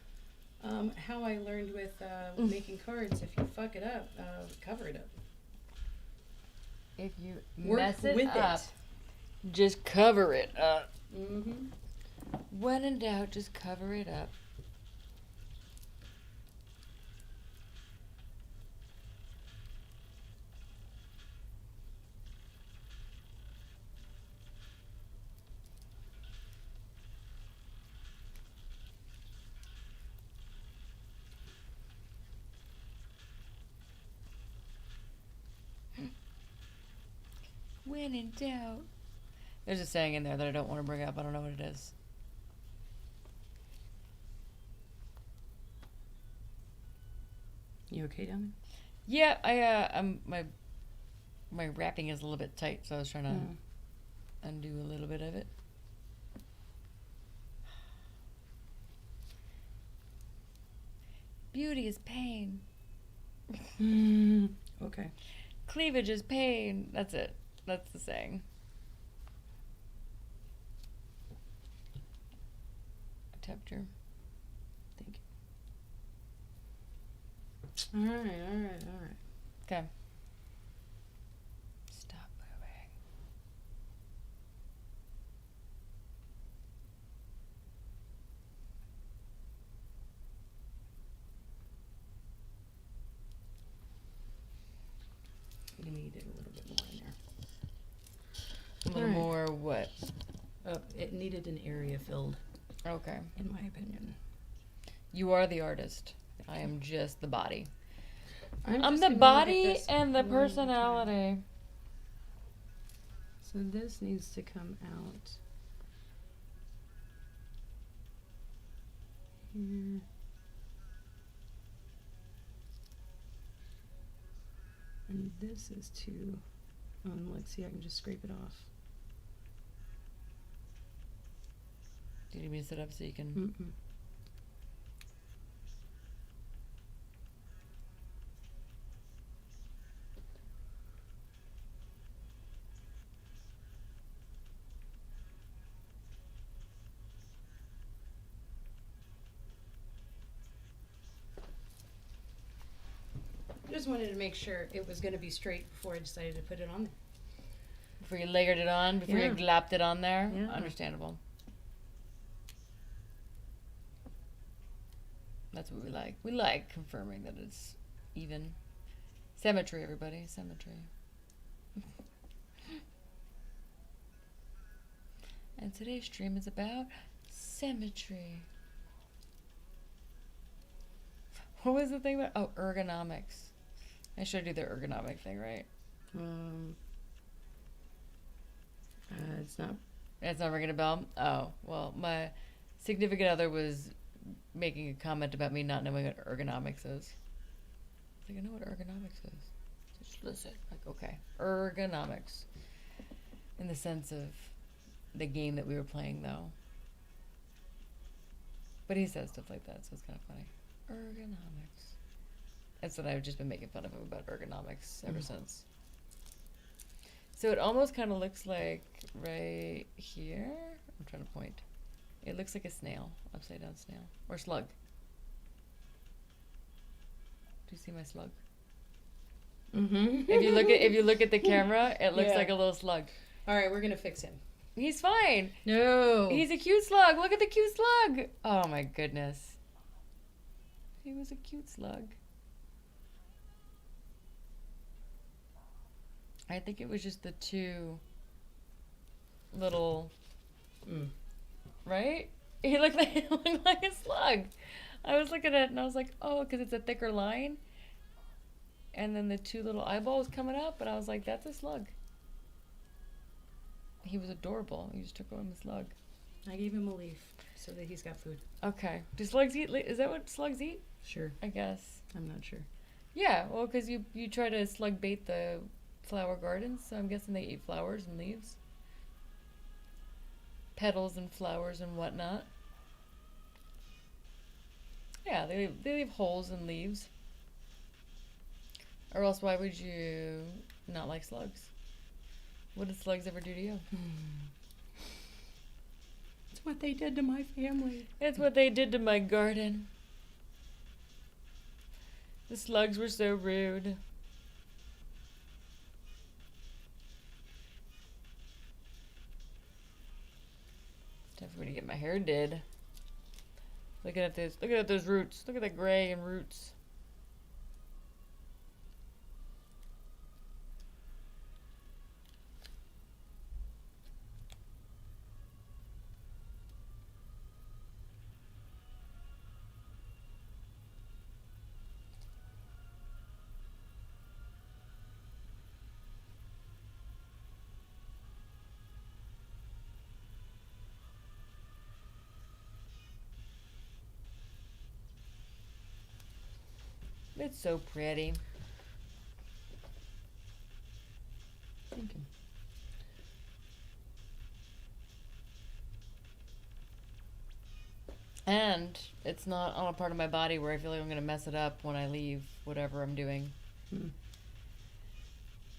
How I learned with making cards, if you fuck it up, cover it up. If you Work mess it with up, just cover it up. Mm-hmm. When in doubt, just cover it up. When in doubt. There's a saying in there that I don't want to bring up. I don't know what it is. You okay down Yeah, I'm my wrapping is a little bit tight, so I was trying to undo a little bit of it. Beauty is pain. there? Okay. Cleavage is pain. That's it. That's the saying. I tapped your. Thank you. All right. Okay. Stop moving. You needed a little bit more in there. A little Alright. more what? It needed an area filled, Okay. in my opinion. You are the artist. I am just the body. I'm just the gonna look at body this and the one at a time. personality. So this needs to come out here. And this is to, let's see, I can just scrape it off. Do you need me to sit up so you can? Mm-mm. I just wanted to make sure it was going to be straight before I decided to put it on there. Before you layered it on, before you Yeah. glapped it on there? Yeah. Understandable. That's what we like. We like confirming that it's even. Symmetry, everybody. Symmetry. And today's stream is about symmetry. What was the thing about? Oh, ergonomics. I showed you the ergonomic thing, right? It's not. It's not ringing a bell? Oh, well, my significant other was making a comment about me not knowing what ergonomics is. I was like, I know what ergonomics is. Just listen. Like, okay. Ergonomics. In the sense of the game that we were playing, though. But he says stuff like that, so it's kind of funny. Ergonomics. That's what I've just been making fun of him about ergonomics ever since. So it almost kind of looks like right here. I'm trying to point. It looks like a snail, upside down snail, or slug. Do you see my slug? Mm-hmm. If you look at the camera, it looks Yeah. like a little slug. All right, we're gonna fix him. He's fine. No. He's a cute slug. Look at the cute slug. Oh my goodness. He was a cute slug. I think it was just the two little, right? He looked like a slug. I was looking at it and I was like, oh, because it's a thicker line. And then the two little eyeballs coming up, and I was like, that's a slug. He was adorable. You just took him a slug. I gave him a leaf so that he's got food. Okay. Do slugs eat? Is that what slugs eat? Sure. I guess. I'm not sure. Yeah. Well, because you try to slug bait the flower gardens, so I'm guessing they eat flowers and leaves, petals and flowers and whatnot. Yeah, they leave holes in leaves. Or else, why would you not like slugs? What did slugs ever do to you? It's what they did to my family. It's what they did to my garden. The slugs were so rude. It's time for me to get my hair did. Looking at this. Looking at those roots. Look at the gray and roots. It's so pretty. Thank you. And it's not on a part of my body where I feel like I'm going to mess it up when I leave whatever I'm doing.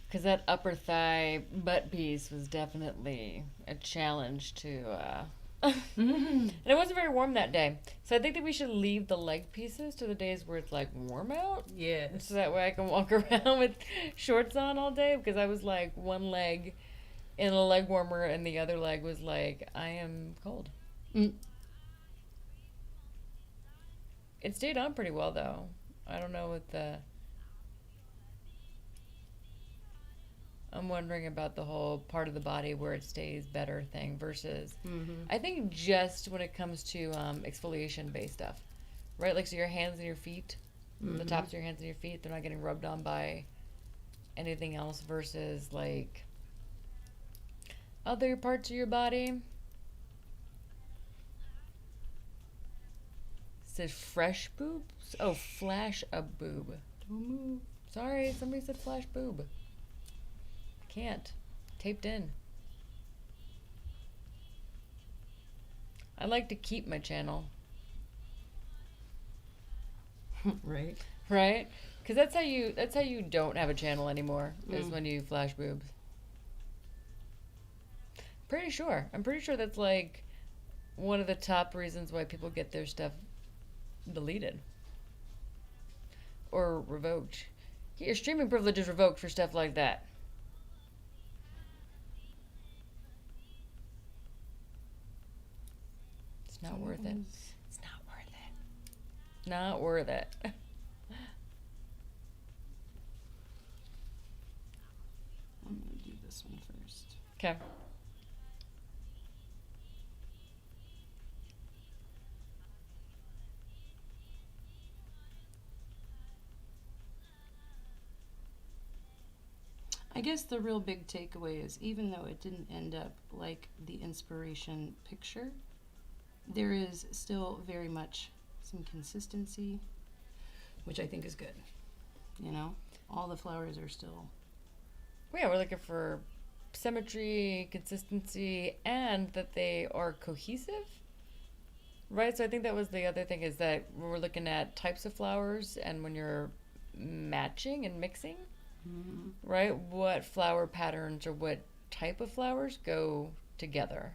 Because that upper thigh butt piece was definitely a challenge to... And it wasn't very warm that day. So I think that we should leave the leg pieces to the days where it's like warm out. Yes. So that way I can walk around with shorts on all day. Because I was like one leg in a leg warmer and the other leg was like, I am cold. It stayed on pretty well though. I don't know what the... I'm wondering about the whole part of the body where it stays better thing versus... I think just when it comes to exfoliation based stuff. Right? Like so your hands and your feet, the tops of your hands and your feet, they're not getting rubbed on by anything else versus like other parts of your body. It says fresh boobs? Oh, flash a boob. Don't move. Sorry, somebody said flash boob. Can't. Taped in. I like to keep my channel. Right. Right? Because that's how you don't have a channel anymore, is when you flash boobs. I'm pretty sure that's like one of the top reasons why people get their stuff deleted or revoked. Your streaming privilege is revoked for stuff like that. It's not worth it. It's not worth it. Not worth it. I'm gonna do this one first. Okay. I guess the real big takeaway is even though it didn't end up like the inspiration picture, there is still very much some consistency, which I think is good. You know, all the flowers are still. Well, yeah, we're looking for symmetry, consistency, and that they are cohesive. Right? So I think that was the other thing, is that when we're looking at types of flowers and when you're matching and mixing, right? What flower patterns or what type of flowers go together?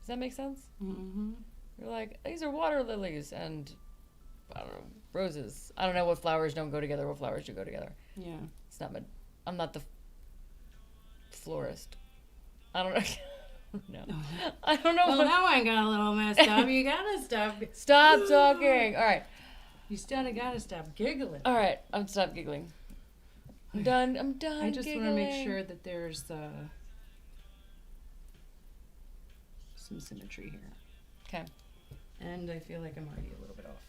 Does that make sense? Mm-hmm. You're like, these are water lilies and, I don't know, roses. I don't know what flowers don't go together, what flowers do go together. Yeah. It's not I'm not the florist. I don't know. No. I don't know. Well, that one got a little messed up. You gotta stop. Stop talking. All right. You still gotta stop giggling. All right. I'm stop giggling. I'm done. I'm done. I just want to giggling. make sure that there's some symmetry here. Okay. And I feel like I'm already a little bit off.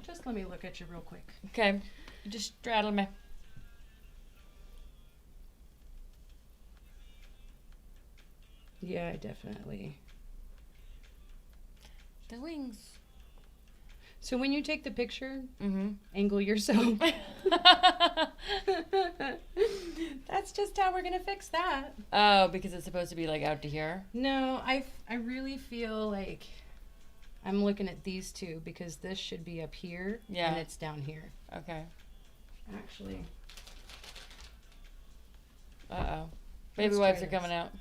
Just let me look at you real quick. Okay. You just straddle me. Yeah, definitely. The wings. So when you take the picture, Mm-hmm. angle yourself. That's just how we're gonna fix that. Oh, because it's supposed to be like out to here. No, I really feel like I'm looking at these two because this should be up here Yeah. and it's down here. Okay. Actually, Uh-oh. Baby Let's wipes try are coming out.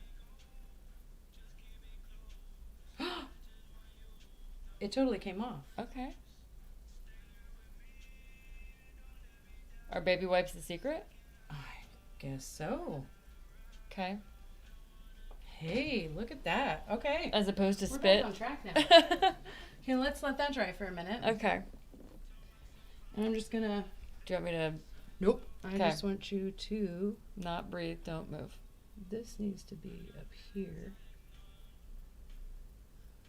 it totally came off. Okay. Are baby wipes the secret? I guess so. Okay. Hey, look at that. Okay. As opposed to We're spit. back on track now. Okay, let's let that dry for a minute. Okay. And I'm just gonna. Do you want me to Nope. I Okay. just want you to. not breathe, don't move? This needs to be up here.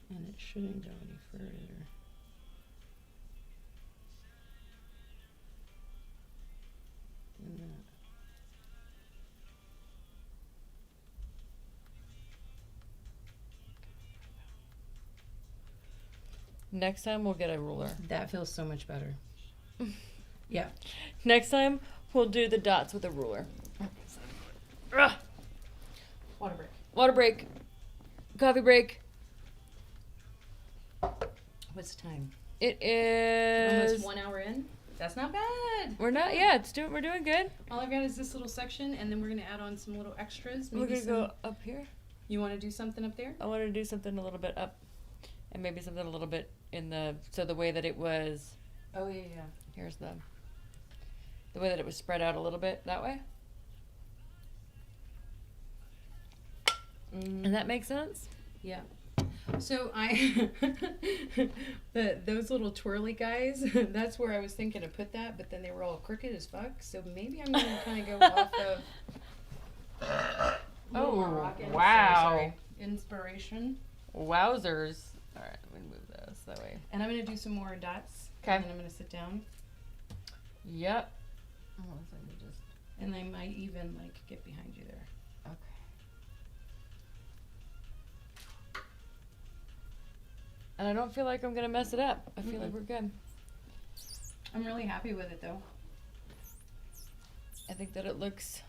And it shouldn't go any further. Than that. Next time we'll get a ruler. That feels so much better. Yeah. Next time we'll do the dots with a ruler. Ugh. Water break. Water break. Coffee break. What's the time? It is Almost 1 hour in. That's not bad. We're not yeah, we're doing good. All I've got is this little section, and then we're gonna add on some little extras. We're gonna go up here. You want to do something up there? I want to do something a little bit up and maybe something a little bit in the way that it was Oh yeah, yeah. here's the way that it was spread out a little bit that way. And that makes sense? Yeah. So those little twirly guys, that's where I was thinking to put that, but then they were all crooked as fuck. So maybe I'm gonna kind of go off of. Oh, Moroccan, wow. sorry, inspiration. Wowzers. All right, let me move those that way. And I'm gonna do some more dots. Okay. And then I'm gonna sit down, Yep. Oh, let me just. and I might even like get behind you there. Okay. And I don't feel like I'm gonna mess it up. I feel like we're good. I'm really happy with it though. I think that it looks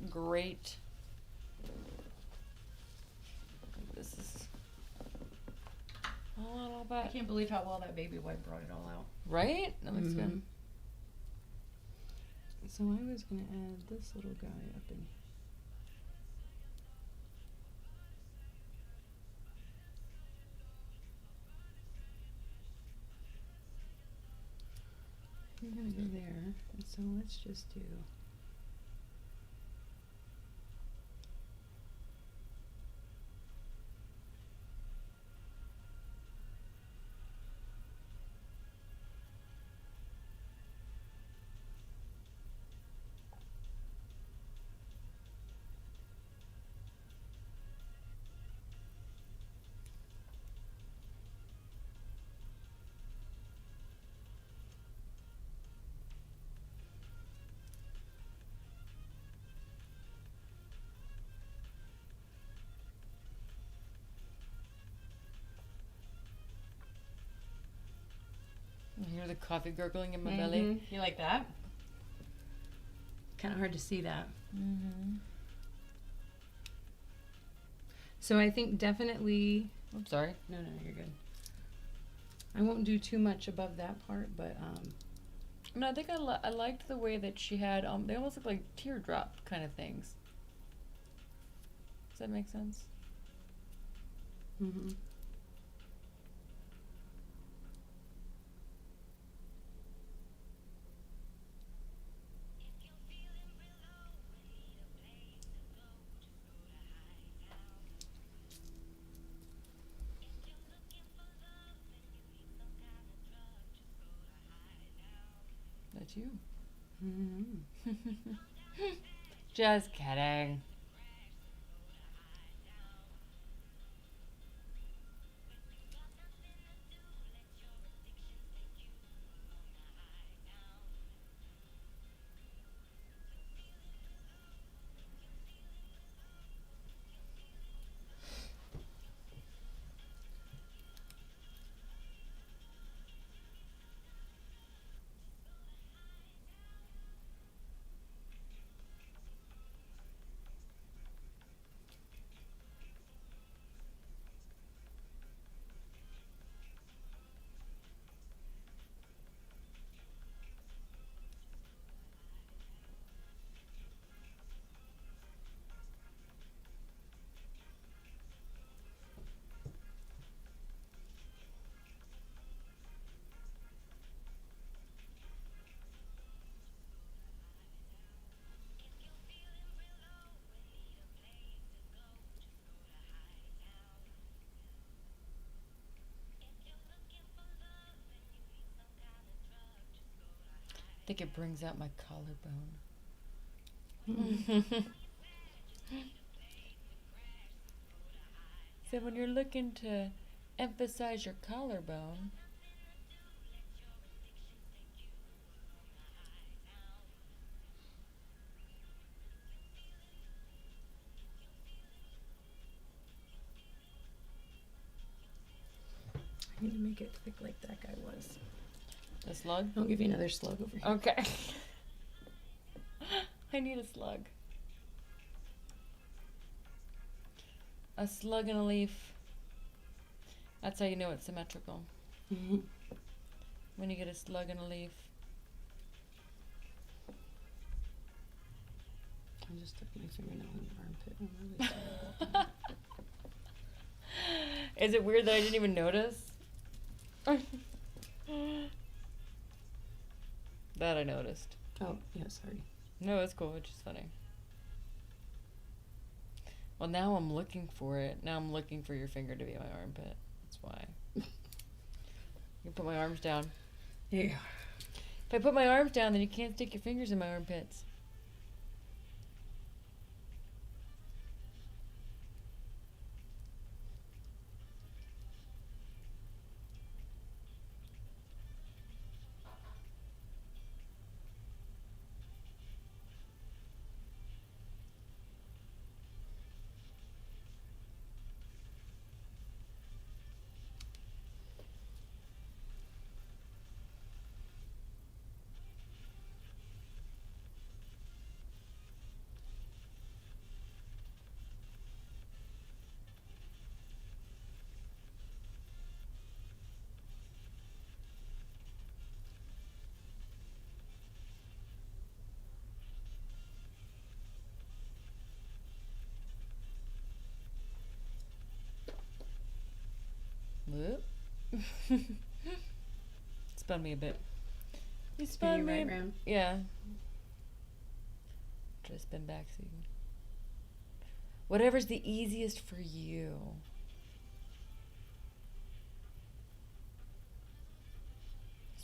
great. This is a little I bit, can't believe how well that baby wipe brought it all out. right? That looks good. So I was gonna add this little guy up in. You're gonna go there, and so let's just do. I hear the coffee gurgling in my belly. You like that? Kind of hard to see that. Mm-hmm. So I think definitely. I'm sorry. No, you're good. I won't do too much above that part, but No, I think I liked the way that she had, they almost look like teardrop kind of things. Does that make sense? Mm-hmm. That's you. Mm-hmm. Just kidding. I think it brings out my collarbone. So when you're looking to emphasize your collarbone, I need to make it thick like that guy was. the slug? I'll give you another slug over here. Okay. I need a slug. A slug and a leaf. That's how you know it's symmetrical. Mm-hmm. When you get a slug and a leaf. I just stuck my fingernail in the armpit. I'm really sorry about that. Is it weird that I didn't even notice? That I noticed. Oh, yeah, sorry. No, it's cool. It's just funny. Well, now I'm looking for it. Now I'm looking for your finger to be my armpit. That's why. You put my arms down. Yeah. If I put my arms down, then you can't stick your fingers in my armpits. Spun me a bit. You Spin spun you me. right round. Yeah. Try to spin back so you can. Whatever's the easiest for you.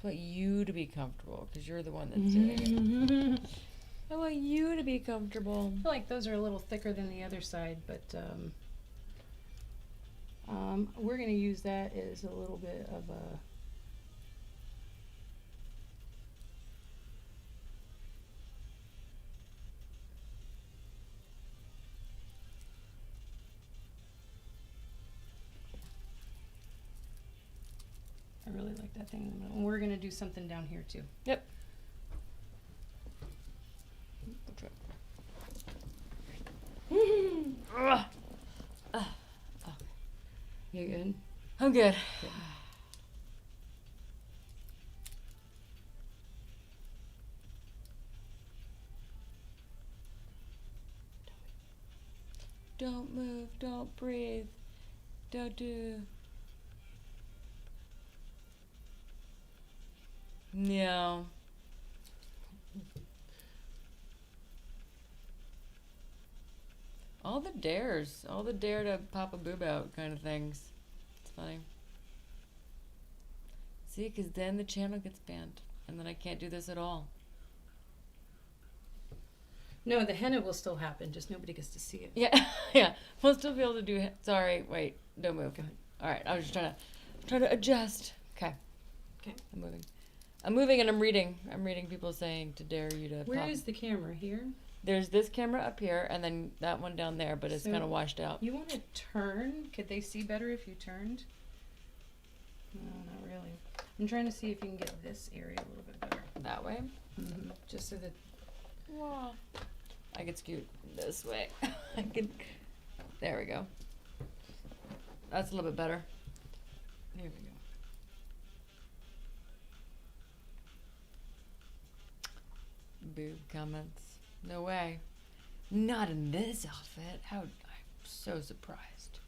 I want you to be comfortable because you're the one that's doing it. I want you to be comfortable. I feel like those are a little thicker than the other side, but we're going to use that as a little bit of a. I really like that thing in the middle. And we're going to do something down here too. Yep. Ugh. You good? I'm good. Don't move, don't breathe, don't do. No. All the dare to pop a boob out kind of things. It's funny. See, because then the channel gets banned, and then I can't do this at all. No, the henna will still happen, just nobody gets to see it. Yeah, yeah. We'll still be able to do it. Sorry, wait, don't move. Go ahead. All right, I was just trying to adjust. Okay. Okay. I'm moving, and I'm reading. I'm reading people saying to dare you to. Where pop. is the camera? Here? There's this camera up here, and then that one down there, but it's So- kind of washed out. You want to turn? Could they see better if you turned? No, not really. I'm trying to see if you can get this area a little bit better. That way. Just so that. Wow. I could scoot this way. I could. There we go. That's a little bit better. Here we go. Boob comments. No way. Not in this outfit. How I'm so surprised.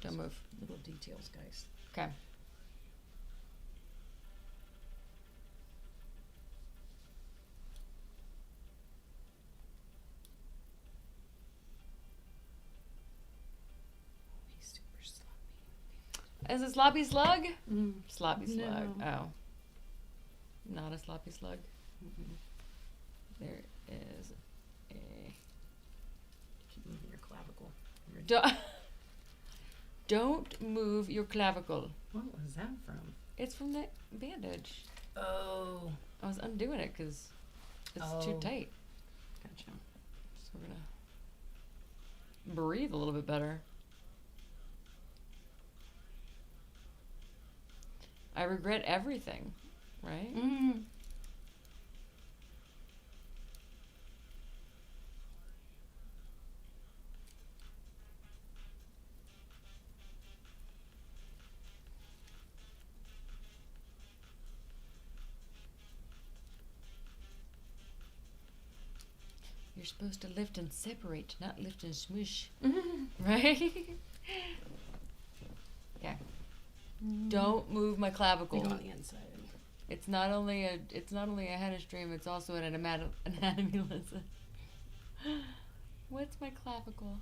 Don't move. Little details, guys. Okay. He's super sloppy. Is it sloppy slug? Mm. Sloppy slug. No. Oh. Not a sloppy slug. Mm-mm. There is a. Keep moving your clavicle. Your- Don't move your clavicle. What was that from? It's from the bandage. Oh, I was undoing it because it's too Oh. tight. gotcha. So we're gonna breathe a little bit better. I regret everything, right? Mm. You're supposed to lift and separate, not lift and smoosh, Mm. right? Okay. Don't move my They clavicle. go on the inside. It's not only a henna stream, it's also an anatomy lesson. What's my clavicle?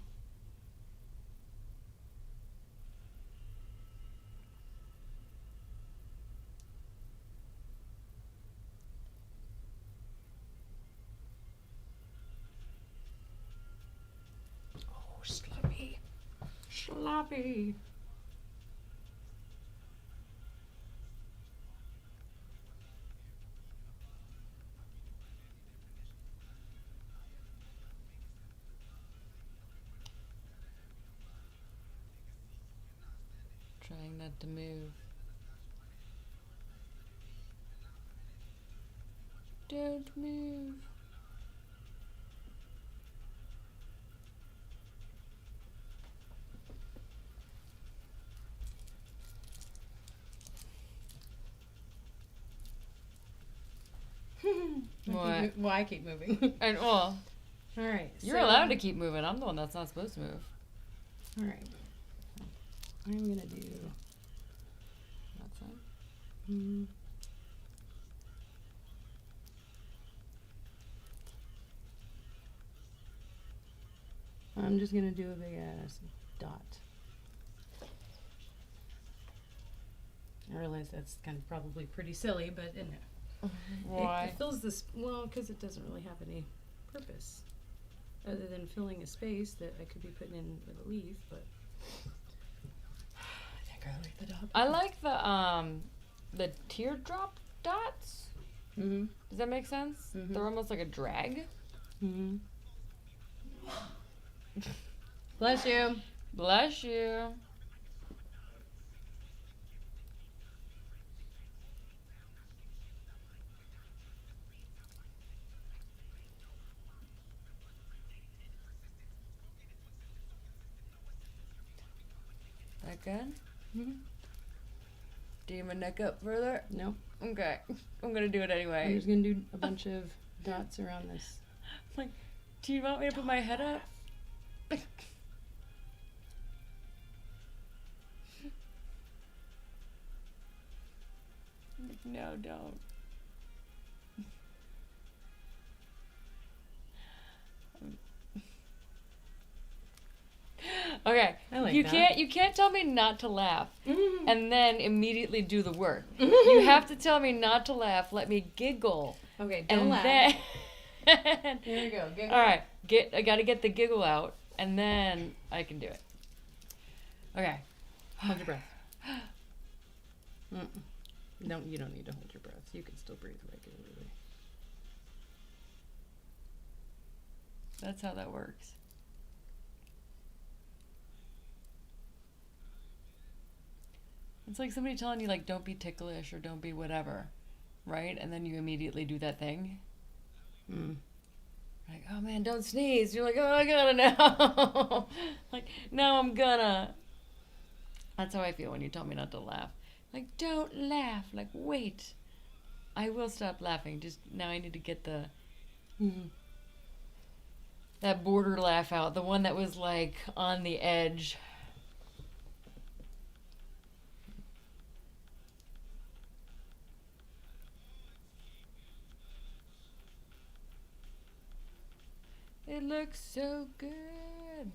Oh, sloppy. Sloppy. Trying not to move. Don't move. Well, I keep moving. And well, All right. you're so- allowed to keep moving. I'm the one that's not supposed to move. All right. I'm gonna do. That's it. Mm, I'm just gonna do a big ass dot. I realize that's kind of probably pretty silly, but isn't it? Why? It fills this, well, because it doesn't really have any purpose other than filling a space that I could be putting in with a leaf, but I think I like the dot. I like the teardrop dots. Mm-hmm. Does that make sense? Mhm. They're almost like a drag. Mm-hmm. Bless you. Bless you. That good? Mm-hmm. Do you my neck up further? Nope. Okay. I'm gonna do it I'm anyway. just gonna do a bunch of dots around this. Like, do you want me to put my head up? No, don't. Okay. I like you that. can't tell me not to laugh Mm-hmm. and then immediately do the work. You have to tell me not to laugh, let me giggle. Okay, don't And laugh. then Here we go. Giggle. all right, I got to get the giggle out and then I can do it. Okay. Hold your breath. Mm-mm. No, you don't need to hold your breath. You can still breathe regularly. That's how that works. It's like somebody telling you like don't be ticklish or don't be whatever, right? And then you immediately do that thing. Mm. Like, oh man, don't sneeze. You're like, oh, I gotta now. Like, no, I'm gonna. That's how I feel when you tell me not to laugh. Like, don't laugh. Like, wait. I will stop laughing. Just now I need to get the Mm-hmm. that border laugh out. The one that was like on the edge. It looks so good.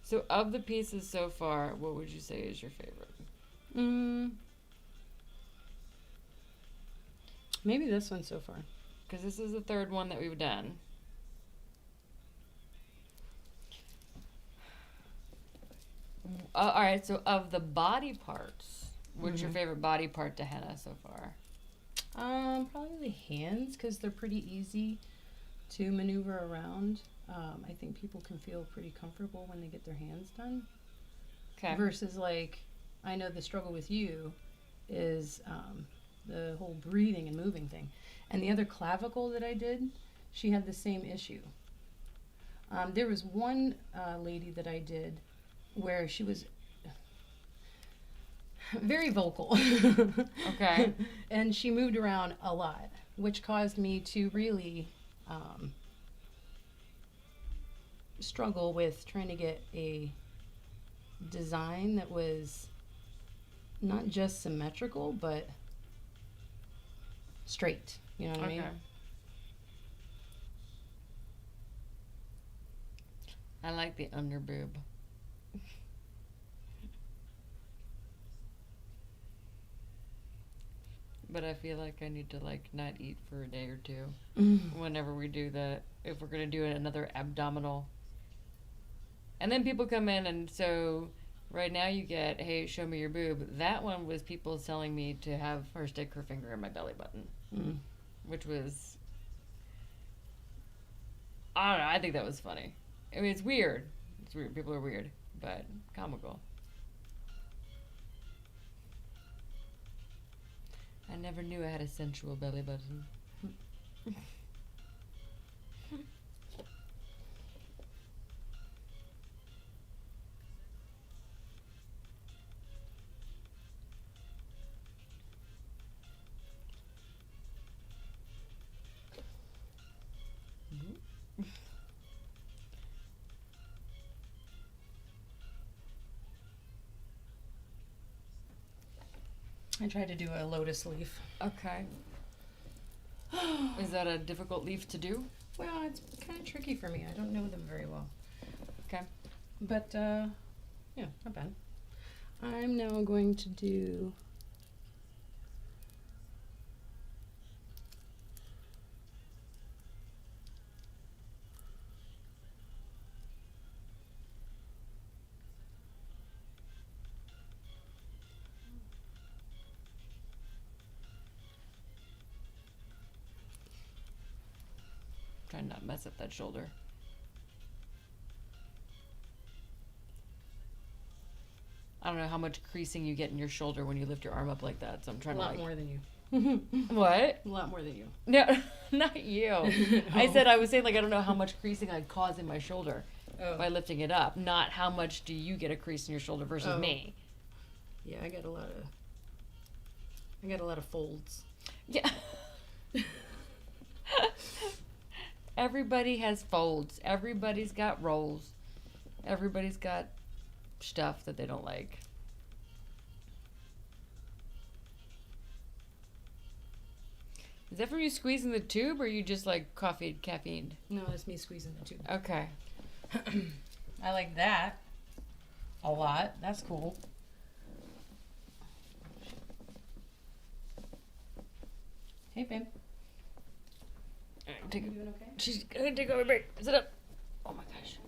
So, of the pieces so far, what would you say is your favorite? Maybe this one so far. Because this is the third one that we've done. All right, so of the body parts, what's your Mhm. favorite body part to henna so far? Probably the hands because they're pretty easy to maneuver around. I think people can feel pretty comfortable when they get their hands done. Okay. Versus like, I know the struggle with you is the whole breathing and moving thing. And the other clavicle that I did, she had the same issue. There was one lady that I did where she was very vocal. Okay. And she moved around a lot, which caused me to really struggle with trying to get a design that was not just symmetrical, but straight. You know what I mean? Okay. I like the under boob. But I feel like I need to like not eat for a day or two whenever we do that. If we're gonna do another abdominal. And then people come in and so right now you get, hey, show me your boob. That one was people telling me to have her stick her finger in my belly button. Mm. Which was I don't know, I think that was funny. I mean it's weird. It's weird. People are weird, but comical. I never knew I had a sensual belly button. I tried to do a lotus leaf. Okay. Is that a difficult leaf to do? Well, it's kind of tricky for me. I don't know them very well. Okay. But, yeah, not bad. I'm now going to do... Try and not mess up that shoulder. I don't know how much creasing you get in your shoulder when you lift your arm up like that, so I'm trying a to lot like... more than you. What? A lot more than you. No, not you. I said, I was saying, like, I don't know how much creasing I'd cause in my shoulder by lifting it up. Not how much do you get a crease in your shoulder versus me. Yeah, I got a lot of folds. Yeah. Everybody has folds. Everybody's got rolls. Everybody's got stuff that they don't like. Is that from you squeezing the tube, or you just like caffeine? No, that's me squeezing the tube. Okay. I like that a lot. That's cool. Hey, babe. Take You doing okay? She's gonna take over a break. Sit up. Oh my gosh.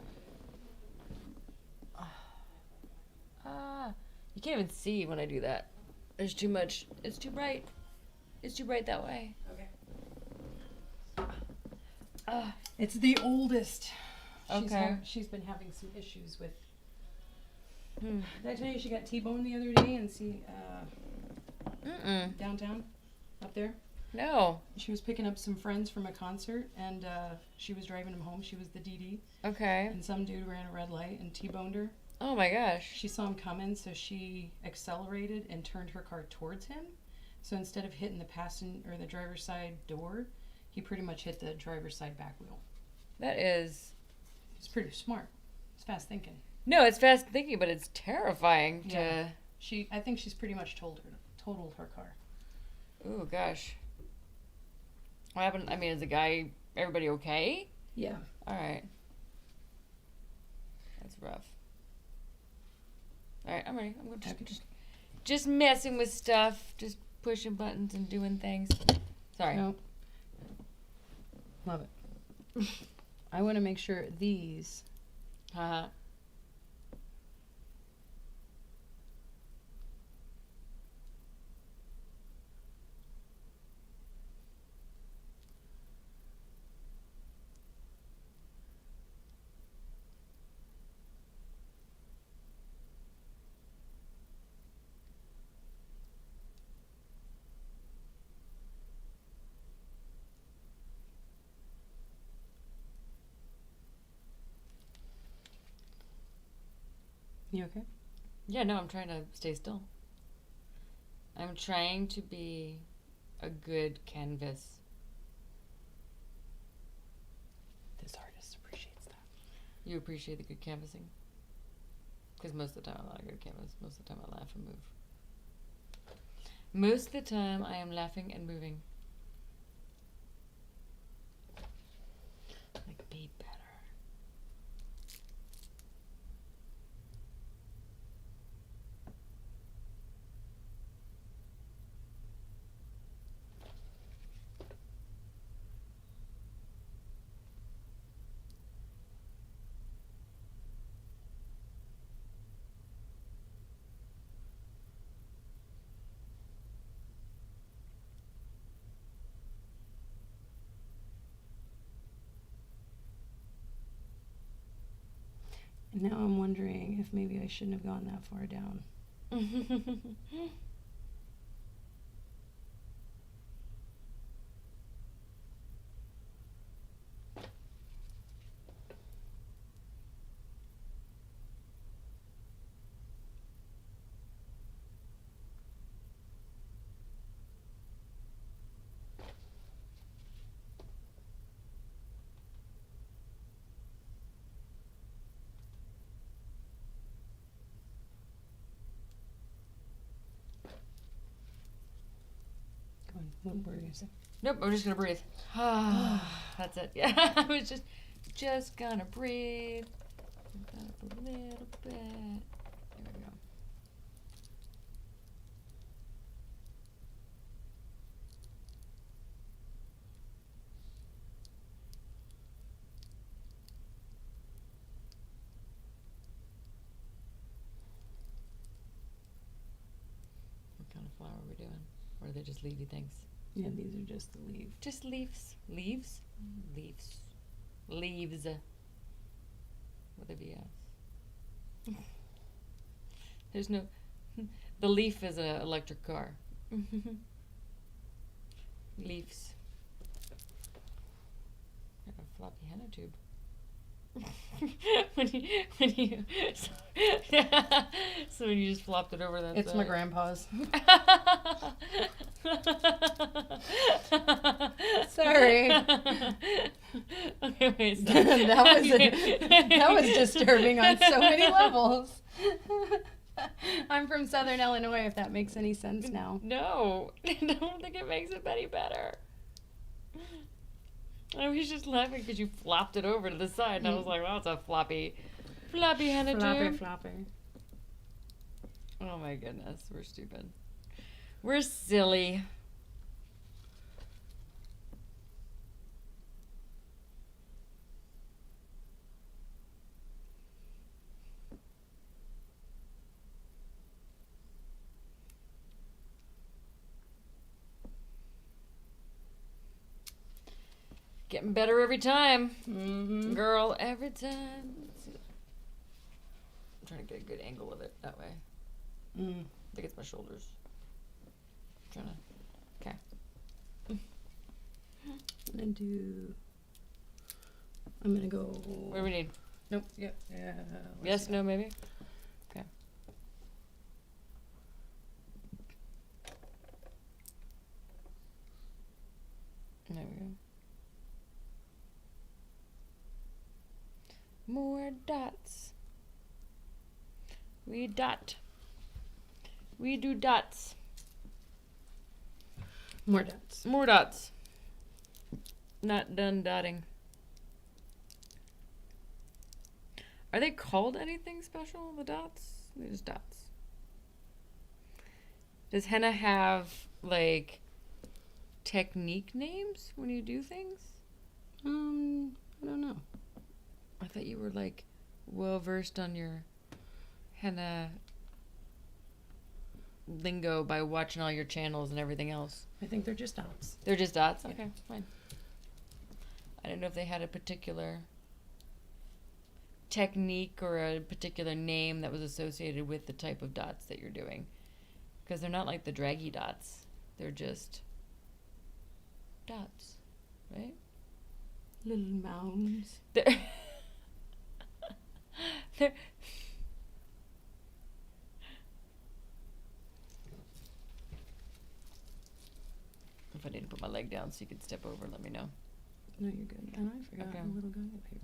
You can't even see when I do that. There's too much. It's too bright. It's too bright that way. Okay. It's the oldest. Okay. She's been having some issues with. Did I tell you she got T-boned the other day and downtown, up there? No. She was picking up some friends from a concert, and she was driving them home. She was the DD, Okay. and some dude ran a red light and T-boned her. Oh my gosh. She saw him coming, so she accelerated and turned her car towards him. So instead of hitting the driver's side door, he pretty much hit the driver's side back wheel. That is. He's pretty smart. He's fast thinking. No, it's fast thinking, but it's terrifying Yeah. to. I think she's pretty much totaled her car. Oh gosh. What happened? I mean, is the guy? Everybody okay? Yeah. All right. That's rough. All right, I'm ready. I'm going to just messing with stuff, just pushing buttons and doing things. Sorry. No. Love it. I want to make sure these. Haha. You okay? Yeah, no, I'm trying to stay still. I'm trying to be a good canvas. This artist appreciates that. You appreciate the good canvassing? Because most of the time I'm not a good canvas. Most of the time I laugh and move. Most of the time I am laughing and moving. Like, be better. And now I'm wondering if maybe I shouldn't have gone that far down. What were you gonna say? Nope, I'm just gonna breathe. That's it. Yeah, I was just gonna breathe. Back up a little bit. There we go. What kind of flower are we doing? Or are they just leafy things? Yeah, these are just the leaf. Just leaves. Leaves? Leaves. Leaves. With a VS. There's no. The Leaf is an electric car. Leaves. Got a floppy henna tube. So when you just flopped it over, that's It's my grandpa's. Sorry. Okay, wait. Stop. that was disturbing on so many levels. I'm from Southern Illinois, if that makes any sense now. No, I don't think it makes it any better. I was just laughing because you flopped it over to the side, and I was like, "Well, it's a floppy henna tube." Floppy. Oh my goodness, we're stupid. We're silly. Getting better every time. Mm-hmm. Girl, every time. Let's see. I'm trying to get a good angle of it that way. Mm. I think it's my shoulders. I'm trying to. Okay. I'm gonna go. What do we need? Nope. Yep. Yeah. Yes, no, maybe? Okay. There we go. More dots. We dot. We do dots. More dots. More dots. Not done dotting. Are they called anything special, the dots? They're just dots. Does henna have, like, technique names when you do things? I don't know. I thought you were, like, well-versed on your henna lingo by watching all your channels and everything else. I think they're just dots. They're just dots? Yeah. Okay, fine. I didn't know if they had a particular technique or a particular name that was associated with the type of dots that you're doing. Because they're not like the draggy dots. They're just dots, right? Little mounds. They're they're if I need to put my leg down so you could step over, let me know. No, you're good. And I forgot Okay. a little guy up here.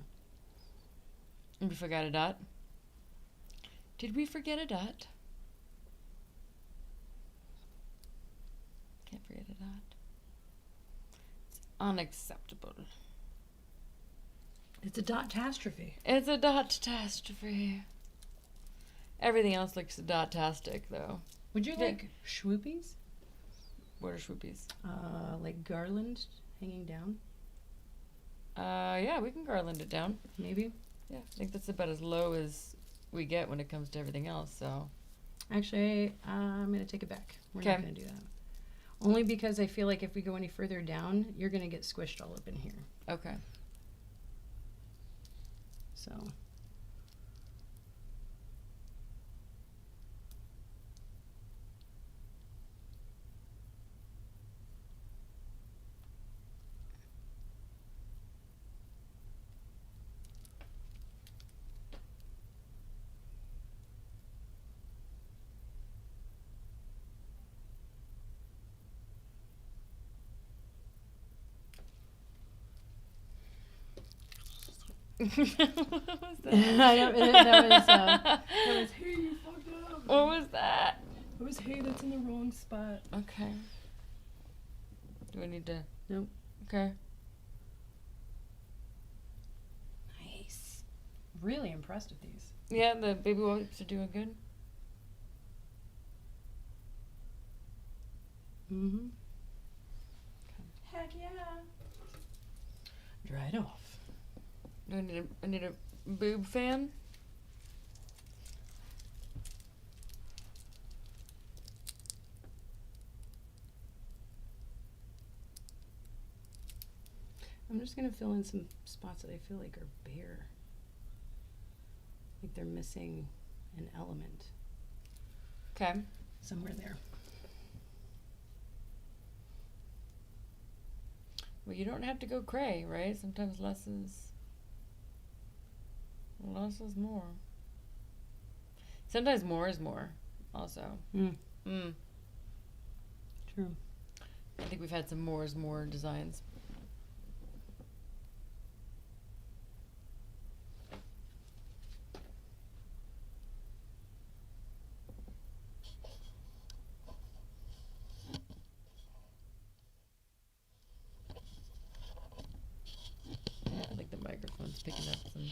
And we forgot a dot. Did we forget a dot? Can't forget a dot. It's unacceptable. It's a dot-tastrophe. It's a dot-tastic. Everything else looks dot-tastic, though. Would you Yeah. like swoopies? What are swoopies? Like garland hanging down, Yeah, we can garland it down. maybe? Yeah, I think that's about as low as we get when it comes to everything else, so. Actually, I'm going to take it back. We're not 'Kay. going to do that. Only because I feel like if we go any further down, you're going to get squished all up in here. Okay. So, What was that? I don't, that was, hey, you fucked up. What was that? It was, hey, that's in the wrong spot. Okay. Do I need to? Nope. Okay. Nice. Really impressed with these. Yeah, the baby wipes are doing good. Mm-hmm. Heck yeah. Dry it off. Do I need a boob fan? I'm just gonna fill in some spots that I feel like are bare. Like they're missing an element Okay. somewhere there. Well, you don't have to go cray, right? Sometimes less is more. Sometimes more is more, also. True. I think we've had some more is more designs. I think the microphone's picking up some.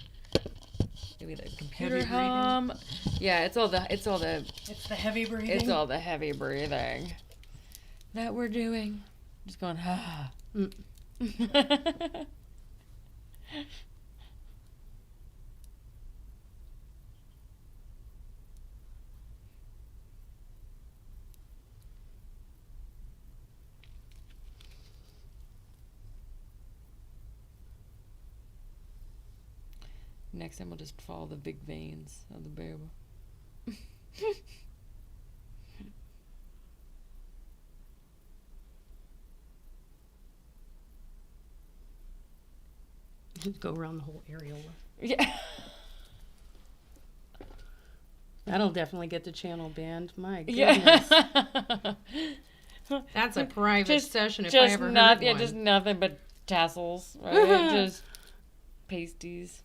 Maybe the computer Heavy breathing. hum. Yeah, it's all the It's the heavy breathing. it's all the heavy breathing that we're doing. Just going ha. Mm. Next time we'll just follow the big veins of the boob. Just go around the whole areola. Yeah. That'll definitely get the channel banned. My goodness. Yeah. That's a private session if I just ever not, heard yeah, one. just nothing but tassels, right? Just pasties.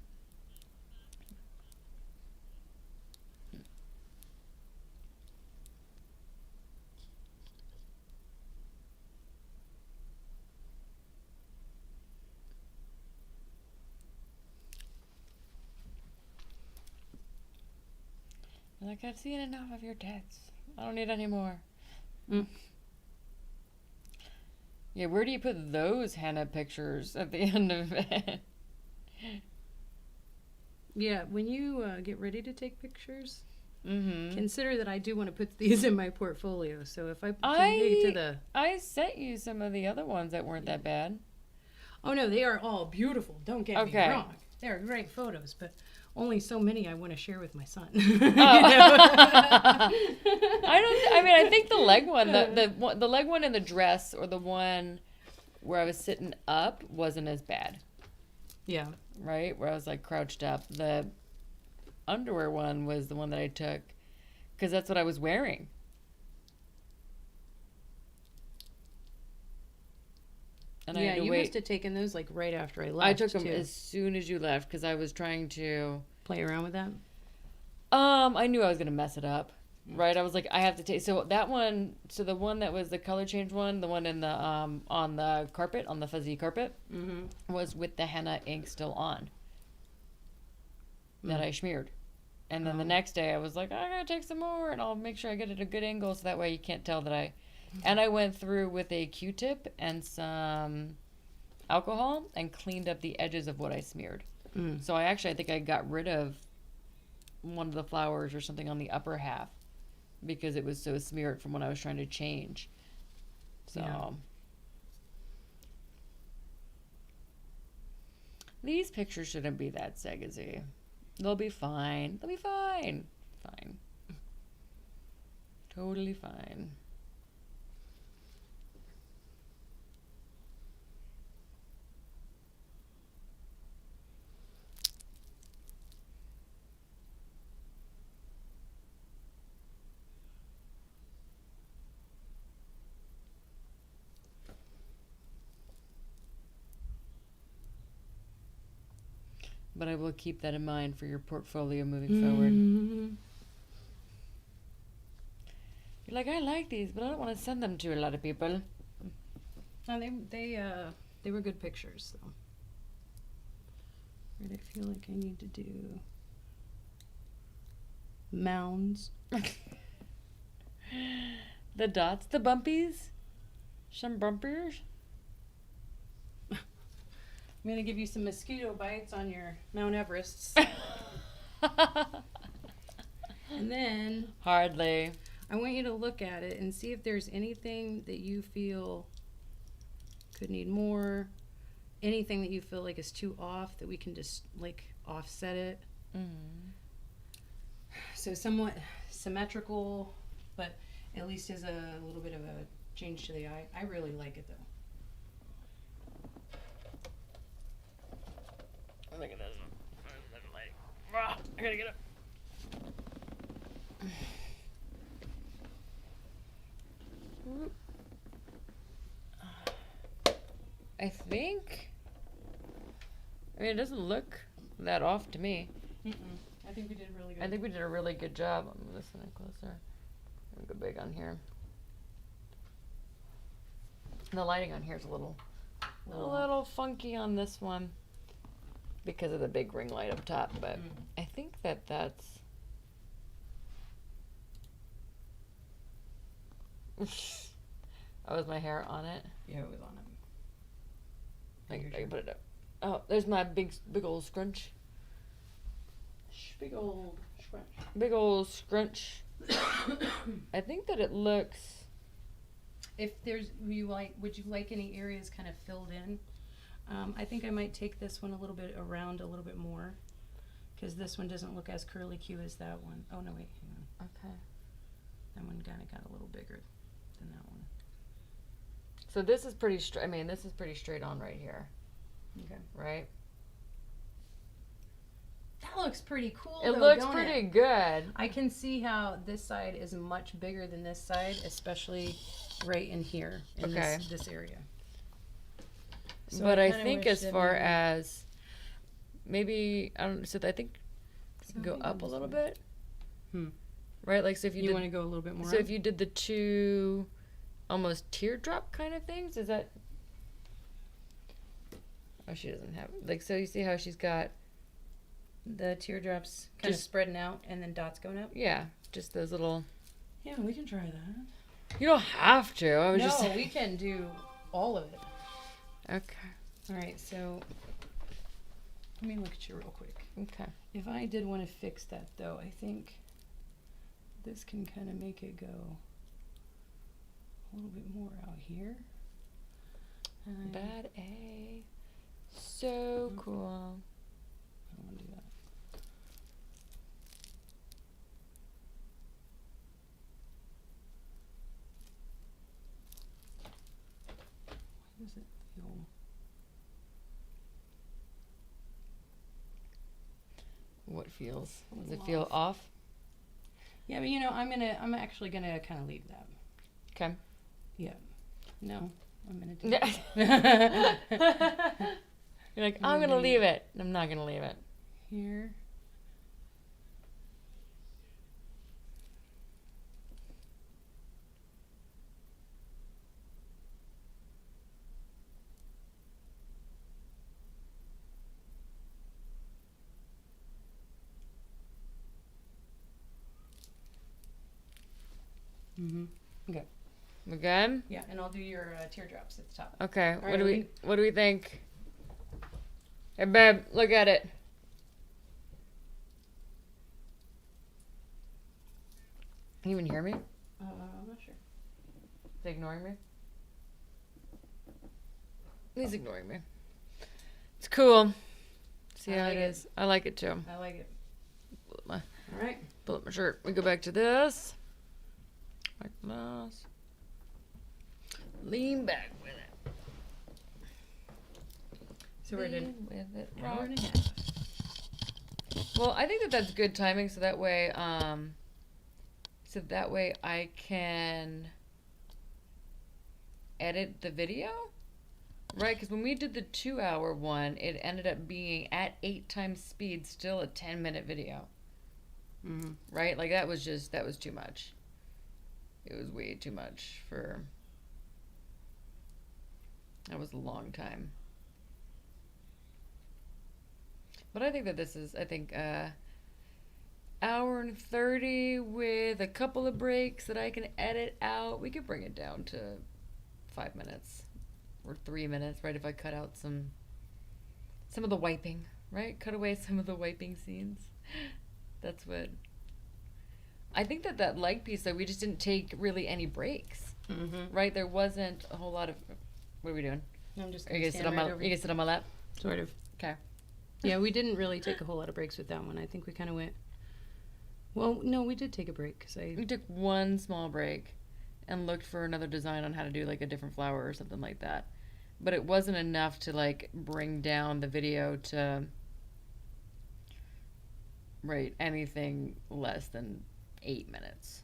Like, I've seen enough of your tits. I don't need any more. Mm. Yeah, where do you put those henna pictures at the end of it? Yeah, when you get ready to take pictures, Mm-hmm. consider that I do want to put these in my portfolio. So if I can make it to the... I sent you some of the other ones that weren't that bad. Oh, no, they are all beautiful. Don't get me Okay. wrong. They're great photos, but only so many I want to share with my son. Oh. I mean, I think the leg one, the leg one in the dress, or the one where I was sitting up, wasn't as bad. Yeah. Right? Where I was like crouched up. The underwear one was the one that I took because that's what I was wearing. And I Yeah, had to you wait. must have taken those like right after I left. I took them too. as soon as you left because I was trying to. Play around with that. I knew I was gonna mess it up. Right? I was like, I have to take. So that one. So the one that was the color change one, the one in the on the carpet, on the fuzzy carpet, was with the henna ink still on. That I smeared. And then the next day I was like, I gotta take some more and I'll make sure I get it at a good angle so that way you can't tell that I. And I went through with a Q-tip and some alcohol and cleaned up the edges of what I smeared. So I think I got rid of one of the flowers or something on the upper half because it was so smeared from when I was trying to change. So. Yeah. These pictures shouldn't be that seggy. They'll be fine. They'll be fine. Fine. Totally fine. But I will keep that in mind for your portfolio moving forward. You're like, I like these, but I don't want to send them to a lot of people. No, they were good pictures though. Right, I feel like I need to do mounds. The dots, the bumpies, some bumpers. I'm gonna give you some mosquito bites on your Mount Everests. And then Hardly. I want you to look at it and see if there's anything that you feel could need more, anything that you feel like is too off that we can just like offset it. Mm. So somewhat symmetrical, but at least is a little bit of a change to the eye. I really like it though. Look at this. I gotta get up. I think. I mean, it doesn't look that off to me. I think we did really good. I think we did a really good job. I'm gonna listen closer. I'm gonna go big on here. The lighting on here is a little funky on this one because of the big ring light up top, but I think that's. Oh, was my hair on it? Yeah, it was on it. I can put it up. Oh, there's my big old scrunch. Big old scrunch. Big old scrunch. I think that it looks. If there's, would you like any areas kind of filled in? I think I might take this one a little bit around a little bit more, because this one doesn't look as curly Q as that one. Oh no, wait, hang on. Okay. That one kind of got a little bigger than that one. So this is pretty straight. I mean, this is pretty straight on right here. Okay. Right? That looks pretty cool. It though, looks don't pretty it? good. I can see how this side is much bigger than this side, especially right in here in this area. So but I kinda think wish as that far maybe- as maybe I don't. So I think you can go up a little bit. Right, like so if You want to go a little bit more. So if you did the two, almost teardrop kind of things, is that? Oh, she doesn't have like so. You see how she's got. The teardrops kind of Just- spreading out and then dots going up. Yeah, just those little. Yeah, we can try that. You don't have to. I was No, just. we can do all of it. Okay. All right, so let me look at you real quick. Okay. If I did want to fix that, though, I think this can kind of make it go a little bit more out here. Bad A. So cool. I don't want to do that. Why does it feel? What feels? A Does little it feel off? Yeah, but you know, I'm actually gonna kind of leave that. Okay. Yeah. No, I'm gonna do Yeah. that. You're like, I'm gonna leave it. I'm not gonna leave it. Here. Okay. We good? Yeah, and I'll do your teardrops at the top. Okay. All What right, do we what do we think? Hey babe, look at it. Can you even hear me? I'm not sure. Is he ignoring me? He's ignoring me. It's cool. See I how like it it. is. I like it too. I like it. My, All right. pull up my shirt. We go back to this. Like this. Lean back with it. So we're Lean done. with it. Hour Rock. and a half. Well, I think that that's good timing, so that way, I can edit the video, right? Because when we did the 2-hour one, it ended up being at 8 times speed, still a 10-minute video, right? Like that was too much. It was way too much for. That was a long time. But I think that this is, hour and 30 with a couple of breaks that I can edit out. We could bring it down to 5 minutes or 3 minutes, right? If I cut out some of the wiping, right? Cut away some of the wiping scenes. That's what. I think that leg piece, though, we just didn't take really any breaks, right? There wasn't a whole lot of. What are we doing? I'm just Are you gonna sit on my lap? Sort of. Okay. Yeah, we didn't really take a whole lot of breaks with that one. I think we kind of went. Well, no, we did take a break because We took one small break and looked for another design on how to do like a different flower or something like that. But it wasn't enough to like bring down the video to anything less than 8 minutes.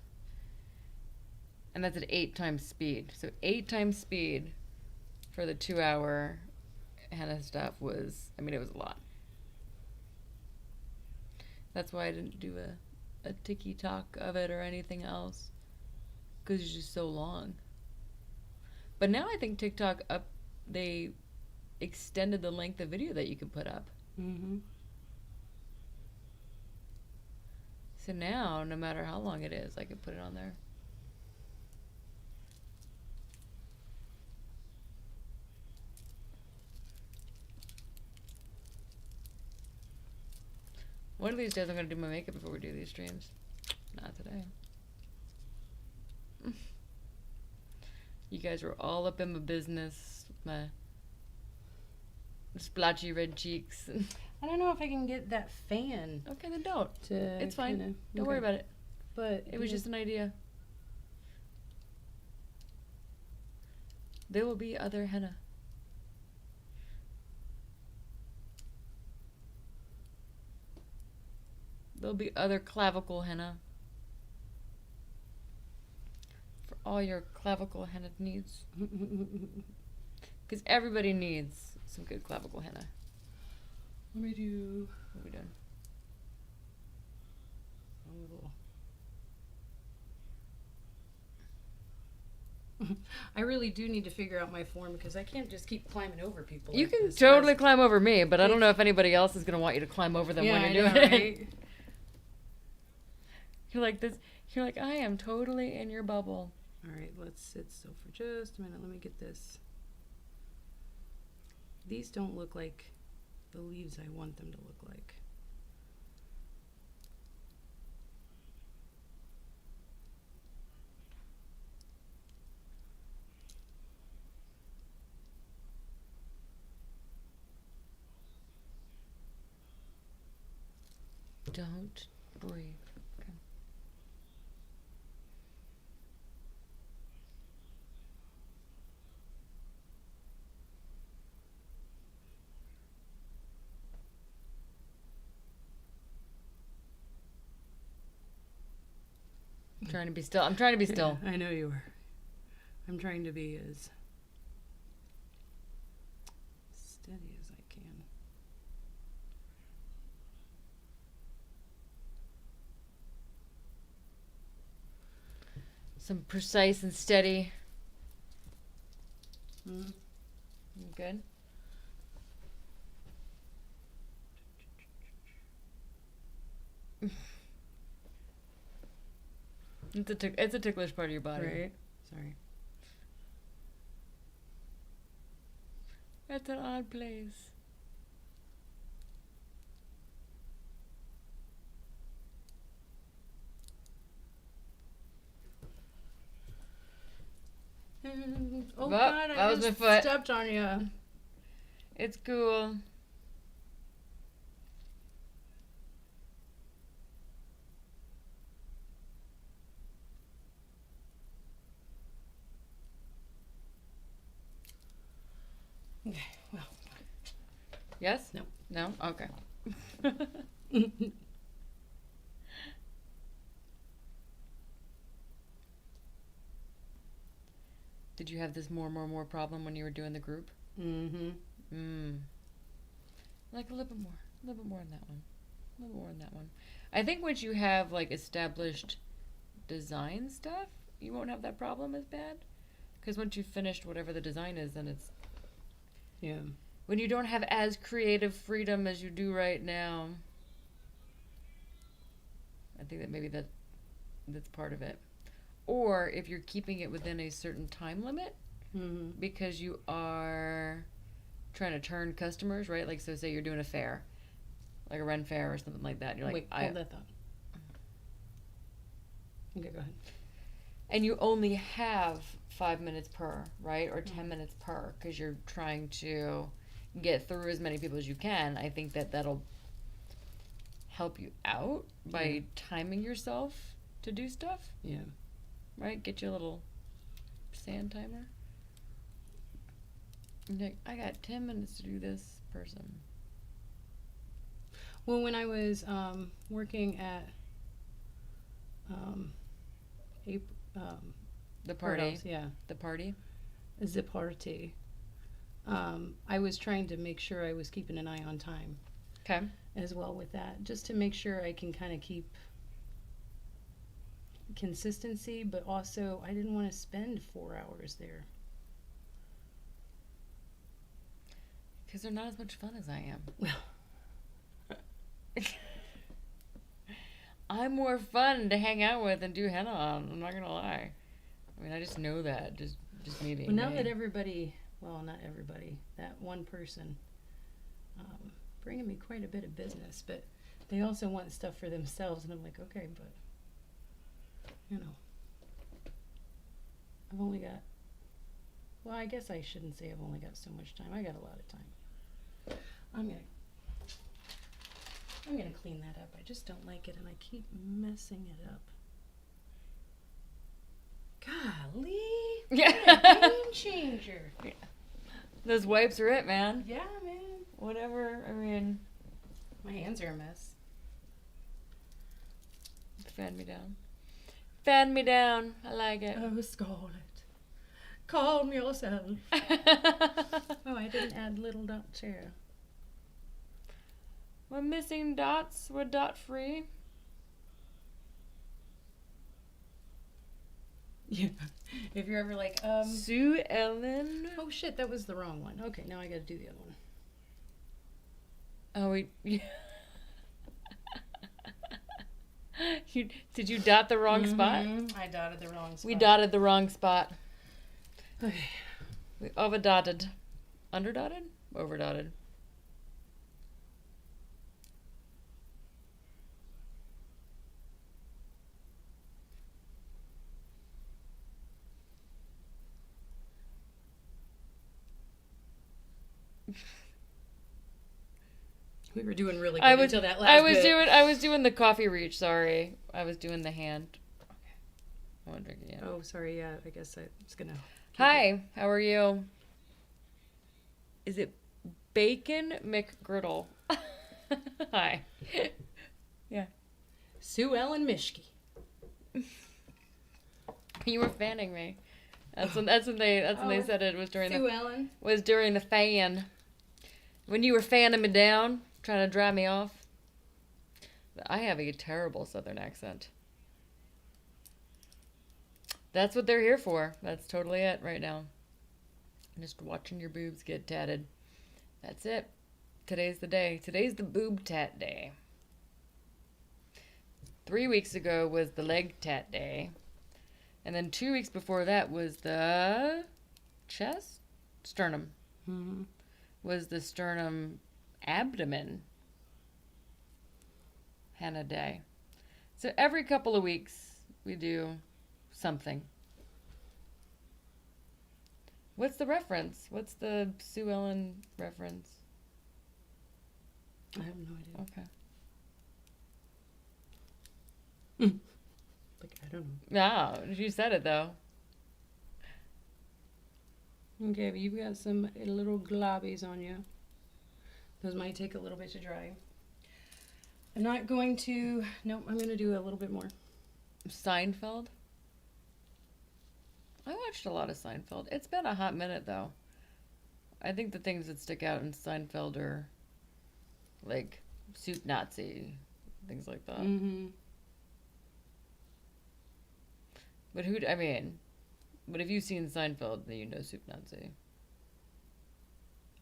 And that's at 8 times speed. So 8 times speed for the 2-hour henna stuff was, it was a lot. That's why I didn't do a ticky-tock of it or anything else, because it's just so long. But now I think TikTok they extended the length of video that you can put up. So now, no matter how long it is, I can put it on there. One of these days I'm going to do my makeup before we do these streams. Not today. You guys were all up in my business. My splotchy red cheeks. I don't know if I can get that fan. Okay, then don't. It's fine. Kinda, Don't worry about it. But It was just an idea. There will be other henna. There'll be other clavicle henna. For all your clavicle henna needs. Because everybody needs some good clavicle henna. Let me do. What are we doing? I really do need to figure out my form because I can't just keep climbing over people. You like can this, totally guys. climb over me, but I don't know if anybody else is going to want you to climb over them Yeah, when you're I know, doing it. right? You're like this. You're like, I am totally in your bubble. All right, let's sit still for just a minute. Let me get this. These don't look like the leaves I want them to look like. Don't breathe. Okay. I'm trying to be still. I'm trying to be still. I know you are. I'm trying to be as steady as I can. Some precise and steady. Mm. Good. It's a ticklish part of your body. Right. Sorry. That's an odd place. Oh Well, God! that I was just my foot. stepped on you. It's cool. Okay. Well. Yes? No. No? Okay. Did you have this more problem when you were doing the group? Mm-hmm. Like a little bit more on that one. A little more on that one. I think once you have like established design stuff, you won't have that problem as bad. Because once you've finished whatever the design is, then it's Yeah. When you don't have as creative freedom as you do right now. I think that maybe that's part of it. Or if you're keeping it within a certain time limit Mm-hmm. because you are trying to turn customers, right? Like, so say you're doing a fair, like a Ren fair or something like that. And you're like, Wait, hold that thought. Okay, go ahead. and you only have 5 minutes per, right? Or 10 minutes per, because you're trying to get through as many people as you can. I think that'll help you out by timing yourself to do stuff, Yeah. right? Get you a little sand timer. And you're like, I got 10 minutes to do this person. Well, when I was working at The party. Birdhouse, yeah, The party. the party, I was trying to make sure I was keeping an eye on time Okay. as well with that, just to make sure I can kind of keep consistency, but also I didn't want to spend 4 hours there. Because they're not as much fun as I am. Well, I'm more fun to hang out with and do henna on. I'm not gonna lie. I mean, I just know that. Just me being well, now me. that everybody, well, not everybody, that one person, bringing me quite a bit of business, but they also want stuff for themselves, and I'm like, okay, but you know, I've only got. Well, I guess I shouldn't say I've only got so much time. I got a lot of time. I'm gonna clean that up. I just don't like it, and I keep messing it up. Golly, Yeah. what a game changer. Those wipes are it, man. Yeah, man. Whatever. I mean, My hands are a mess. fan me down. Fan me down. I like it. Oh, Scarlet, calm yourself. Oh, I didn't add little dots here. We're missing dots. We're dot free. Yeah. If you're ever like, Sue Ellen. oh shit, that was the wrong one. Okay, now I gotta do the other one. Oh, wait. Did you dot the wrong spot? I dotted the wrong spot. We dotted the wrong spot. Okay. We overdotted. Underdotted? Overdotted. We were doing really good I was until that last bit. I was doing the coffee reach, sorry. I was doing the hand. I want to drink it again. Oh, sorry. Yeah, I guess I was gonna. Hi, how are you? Is it Bacon McGriddle? Hi. Yeah. Sue Ellen Mishke. You were fanning me. That's when they said it was during Sue Ellen. the fan. When you were fanning me down, trying to dry me off. I have a terrible southern accent. That's what they're here for. That's totally it right now. Just watching your boobs get tatted. That's it. Today's the day. Today's the boob tat day. 3 weeks ago was the leg tat day. And then 2 weeks before that was the sternum. Mm-hmm. Was the sternum abdomen henna day. So every couple of weeks we do something. What's the reference? What's the Sue Ellen reference? I have no idea. Okay. Like, I don't No, you said it though. know. Okay, but you've got some little globbies on you. Those might take a little bit to dry. I'm not going to. No, I'm going to do a little bit more. Seinfeld. I watched a lot of Seinfeld. It's been a hot minute though. I think the things that stick out in Seinfeld are like Soup Nazi, things like that. Mm-hmm. But but if you've seen Seinfeld, then you know Soup Nazi.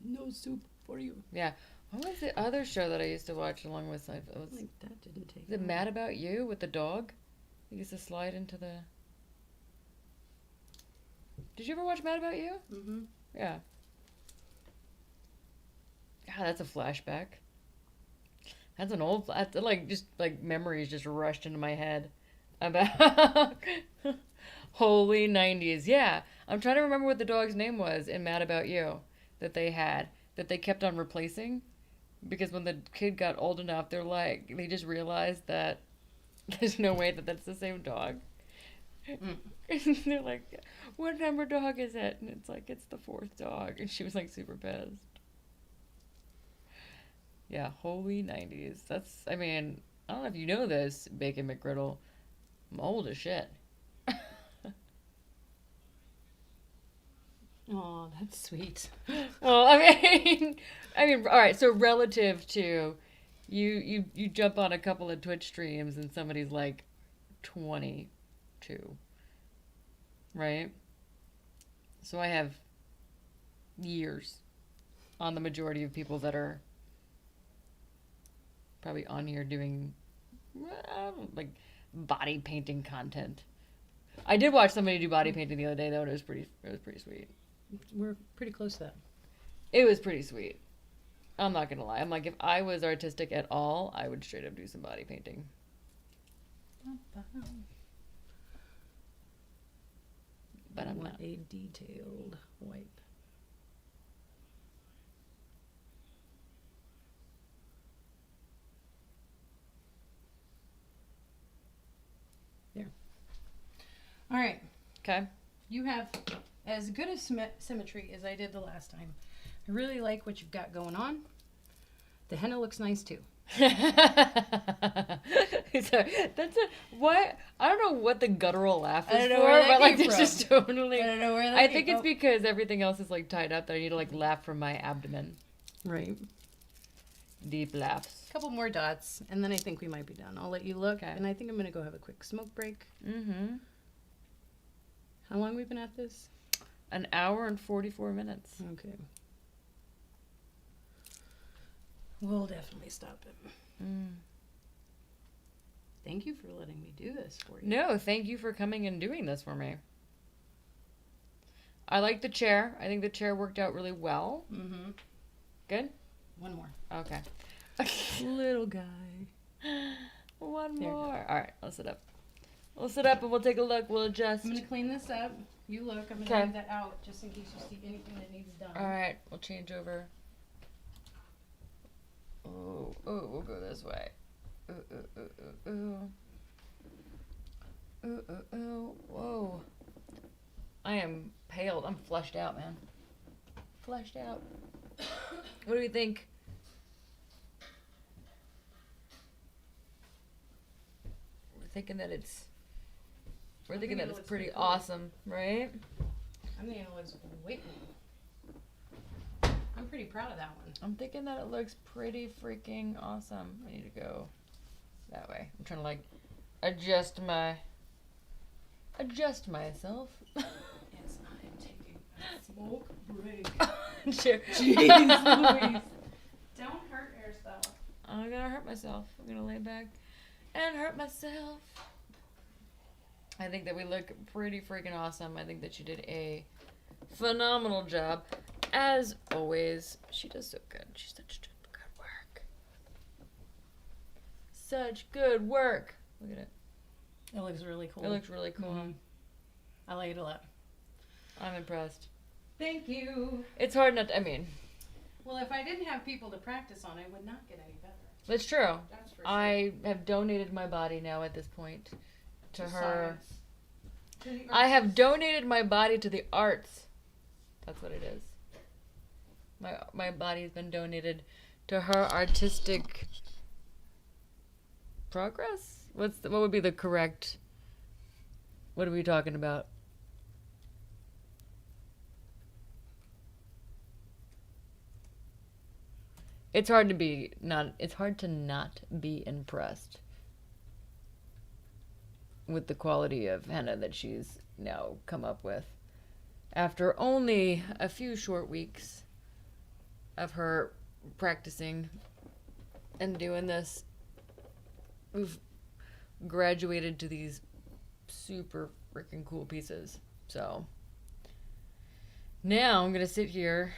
No soup for you. Yeah. What was the other show that I used to watch along with Seinfeld? It was, Like that didn't take. is it Mad About You with the dog? He used to slide into the. Did you ever watch Mad About You? Mm-hmm. Yeah. God, that's a flashback. That's an old, that's like just like memories just rushed into my head about holy 90s. Yeah, I'm trying to remember what the dog's name was in Mad About You that they had that they kept on replacing because when the kid got old enough, they're like they just realized that there's no way that that's the same dog. And they're like, "What number dog is it?" And it's like it's the fourth dog, and she was like super pissed. Yeah, holy 90s. That's, I mean, I don't know if you know this, Bacon McGriddle. I'm old as shit. Oh, that's sweet. Well, I mean, all right. So relative to you jump on a couple of Twitch streams and somebody's like 22, right? So I have years on the majority of people that are probably on here doing like body painting content. I did watch somebody do body painting the other day though, and it was pretty sweet. We're pretty close to that. It was pretty sweet. I'm not gonna lie. I'm like, if I was artistic at all, I would straight up do some body painting. But I'm want not. a detailed wipe. There. All right. Okay. You have as good a symmetry as I did the last time. I really like what you've got going on. The henna looks nice too. So, that's a what? I don't know what the guttural laugh is I don't know for, where that but like came it's from. just totally. I don't know where that I came think it's from. because everything else is like tied up that I need to like laugh from my abdomen. Right. Deep laughs. A couple more dots, and then I think we might be done. I'll let you look, Okay. and I think I'm going to go have a quick smoke break. Mm-hmm. How long we been at this? An hour and 44 minutes. Okay. We'll definitely stop it. Mm. Thank you for letting me do this for you. No, thank you for coming and doing this for me. I like the chair. I think the chair worked out really well. Mm-hmm. Good? One more. Okay. Little guy. One There you go. more. All right, let's sit up. We'll sit up and we'll take a look. We'll adjust. I'm going to clean this up. You look. I'm going to Okay. leave that out just in case you see anything that needs done. All right, we'll change over. Oh, we'll go this way. Whoa. I am paled. I'm flushed out, man. Flushed out. What do you think? We're thinking that it's pretty cool. awesome, right? I'm thinking it looks way cool. I'm pretty proud of that one. I'm thinking that it looks pretty freaking awesome. I need to go that way. I'm trying to like adjust myself. Yes, I'm taking a smoke break. Sure. Jeez Louise. Don't hurt yourself. I'm gonna hurt myself. I'm gonna lay back and hurt myself. I think that we look pretty freaking awesome. I think that you did a phenomenal job. As always, she does so good. She's such good work. Such good work. Look at it. It looks really cool. It looks really cool. Mhm. I like it a lot. I'm impressed. Thank you. It's hard not to, I mean, Well, if I didn't have people to practice on, I would not get any better. it's true. That's for sure. I have donated my body now at this point to her. science. To the I have arts. donated my body to the arts. That's what it is. My body has been donated to her artistic progress. What would be the correct? What are we talking about? It's hard to not be impressed with the quality of henna that she's now come up with after only a few short weeks of her practicing and doing this, we've graduated to these super freaking cool pieces. So now I'm gonna sit here,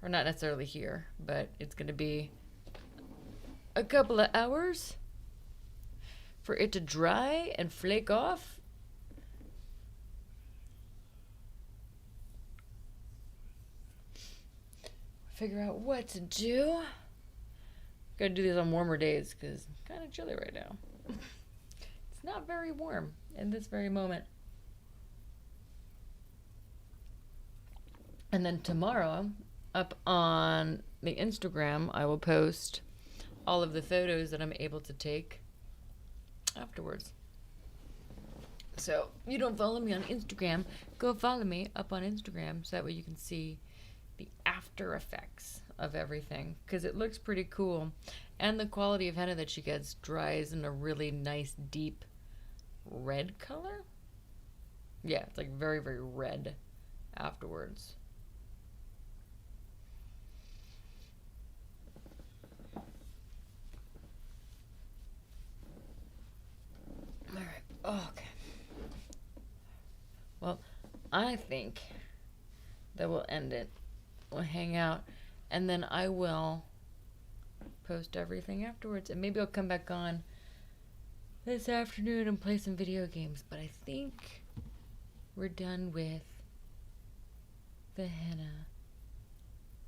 or not necessarily here, but it's gonna be a couple of hours for it to dry and flake off. Figure out what to do. Gotta do these on warmer days because it's kind of chilly right now. It's not very warm in this very moment. And then tomorrow, up on the Instagram, I will post all of the photos that I'm able to take afterwards. So, you don't follow me on Instagram, go follow me up on Instagram so that way you can see the after effects of everything, because it looks pretty cool. And the quality of henna that she gets dries in a really nice deep red color. Yeah, it's like very, very red afterwards. Alright, okay. Well, I think that we'll end it. We'll hang out, and then I will post everything afterwards, and maybe I'll come back on this afternoon and play some video games. But I think we're done with the henna.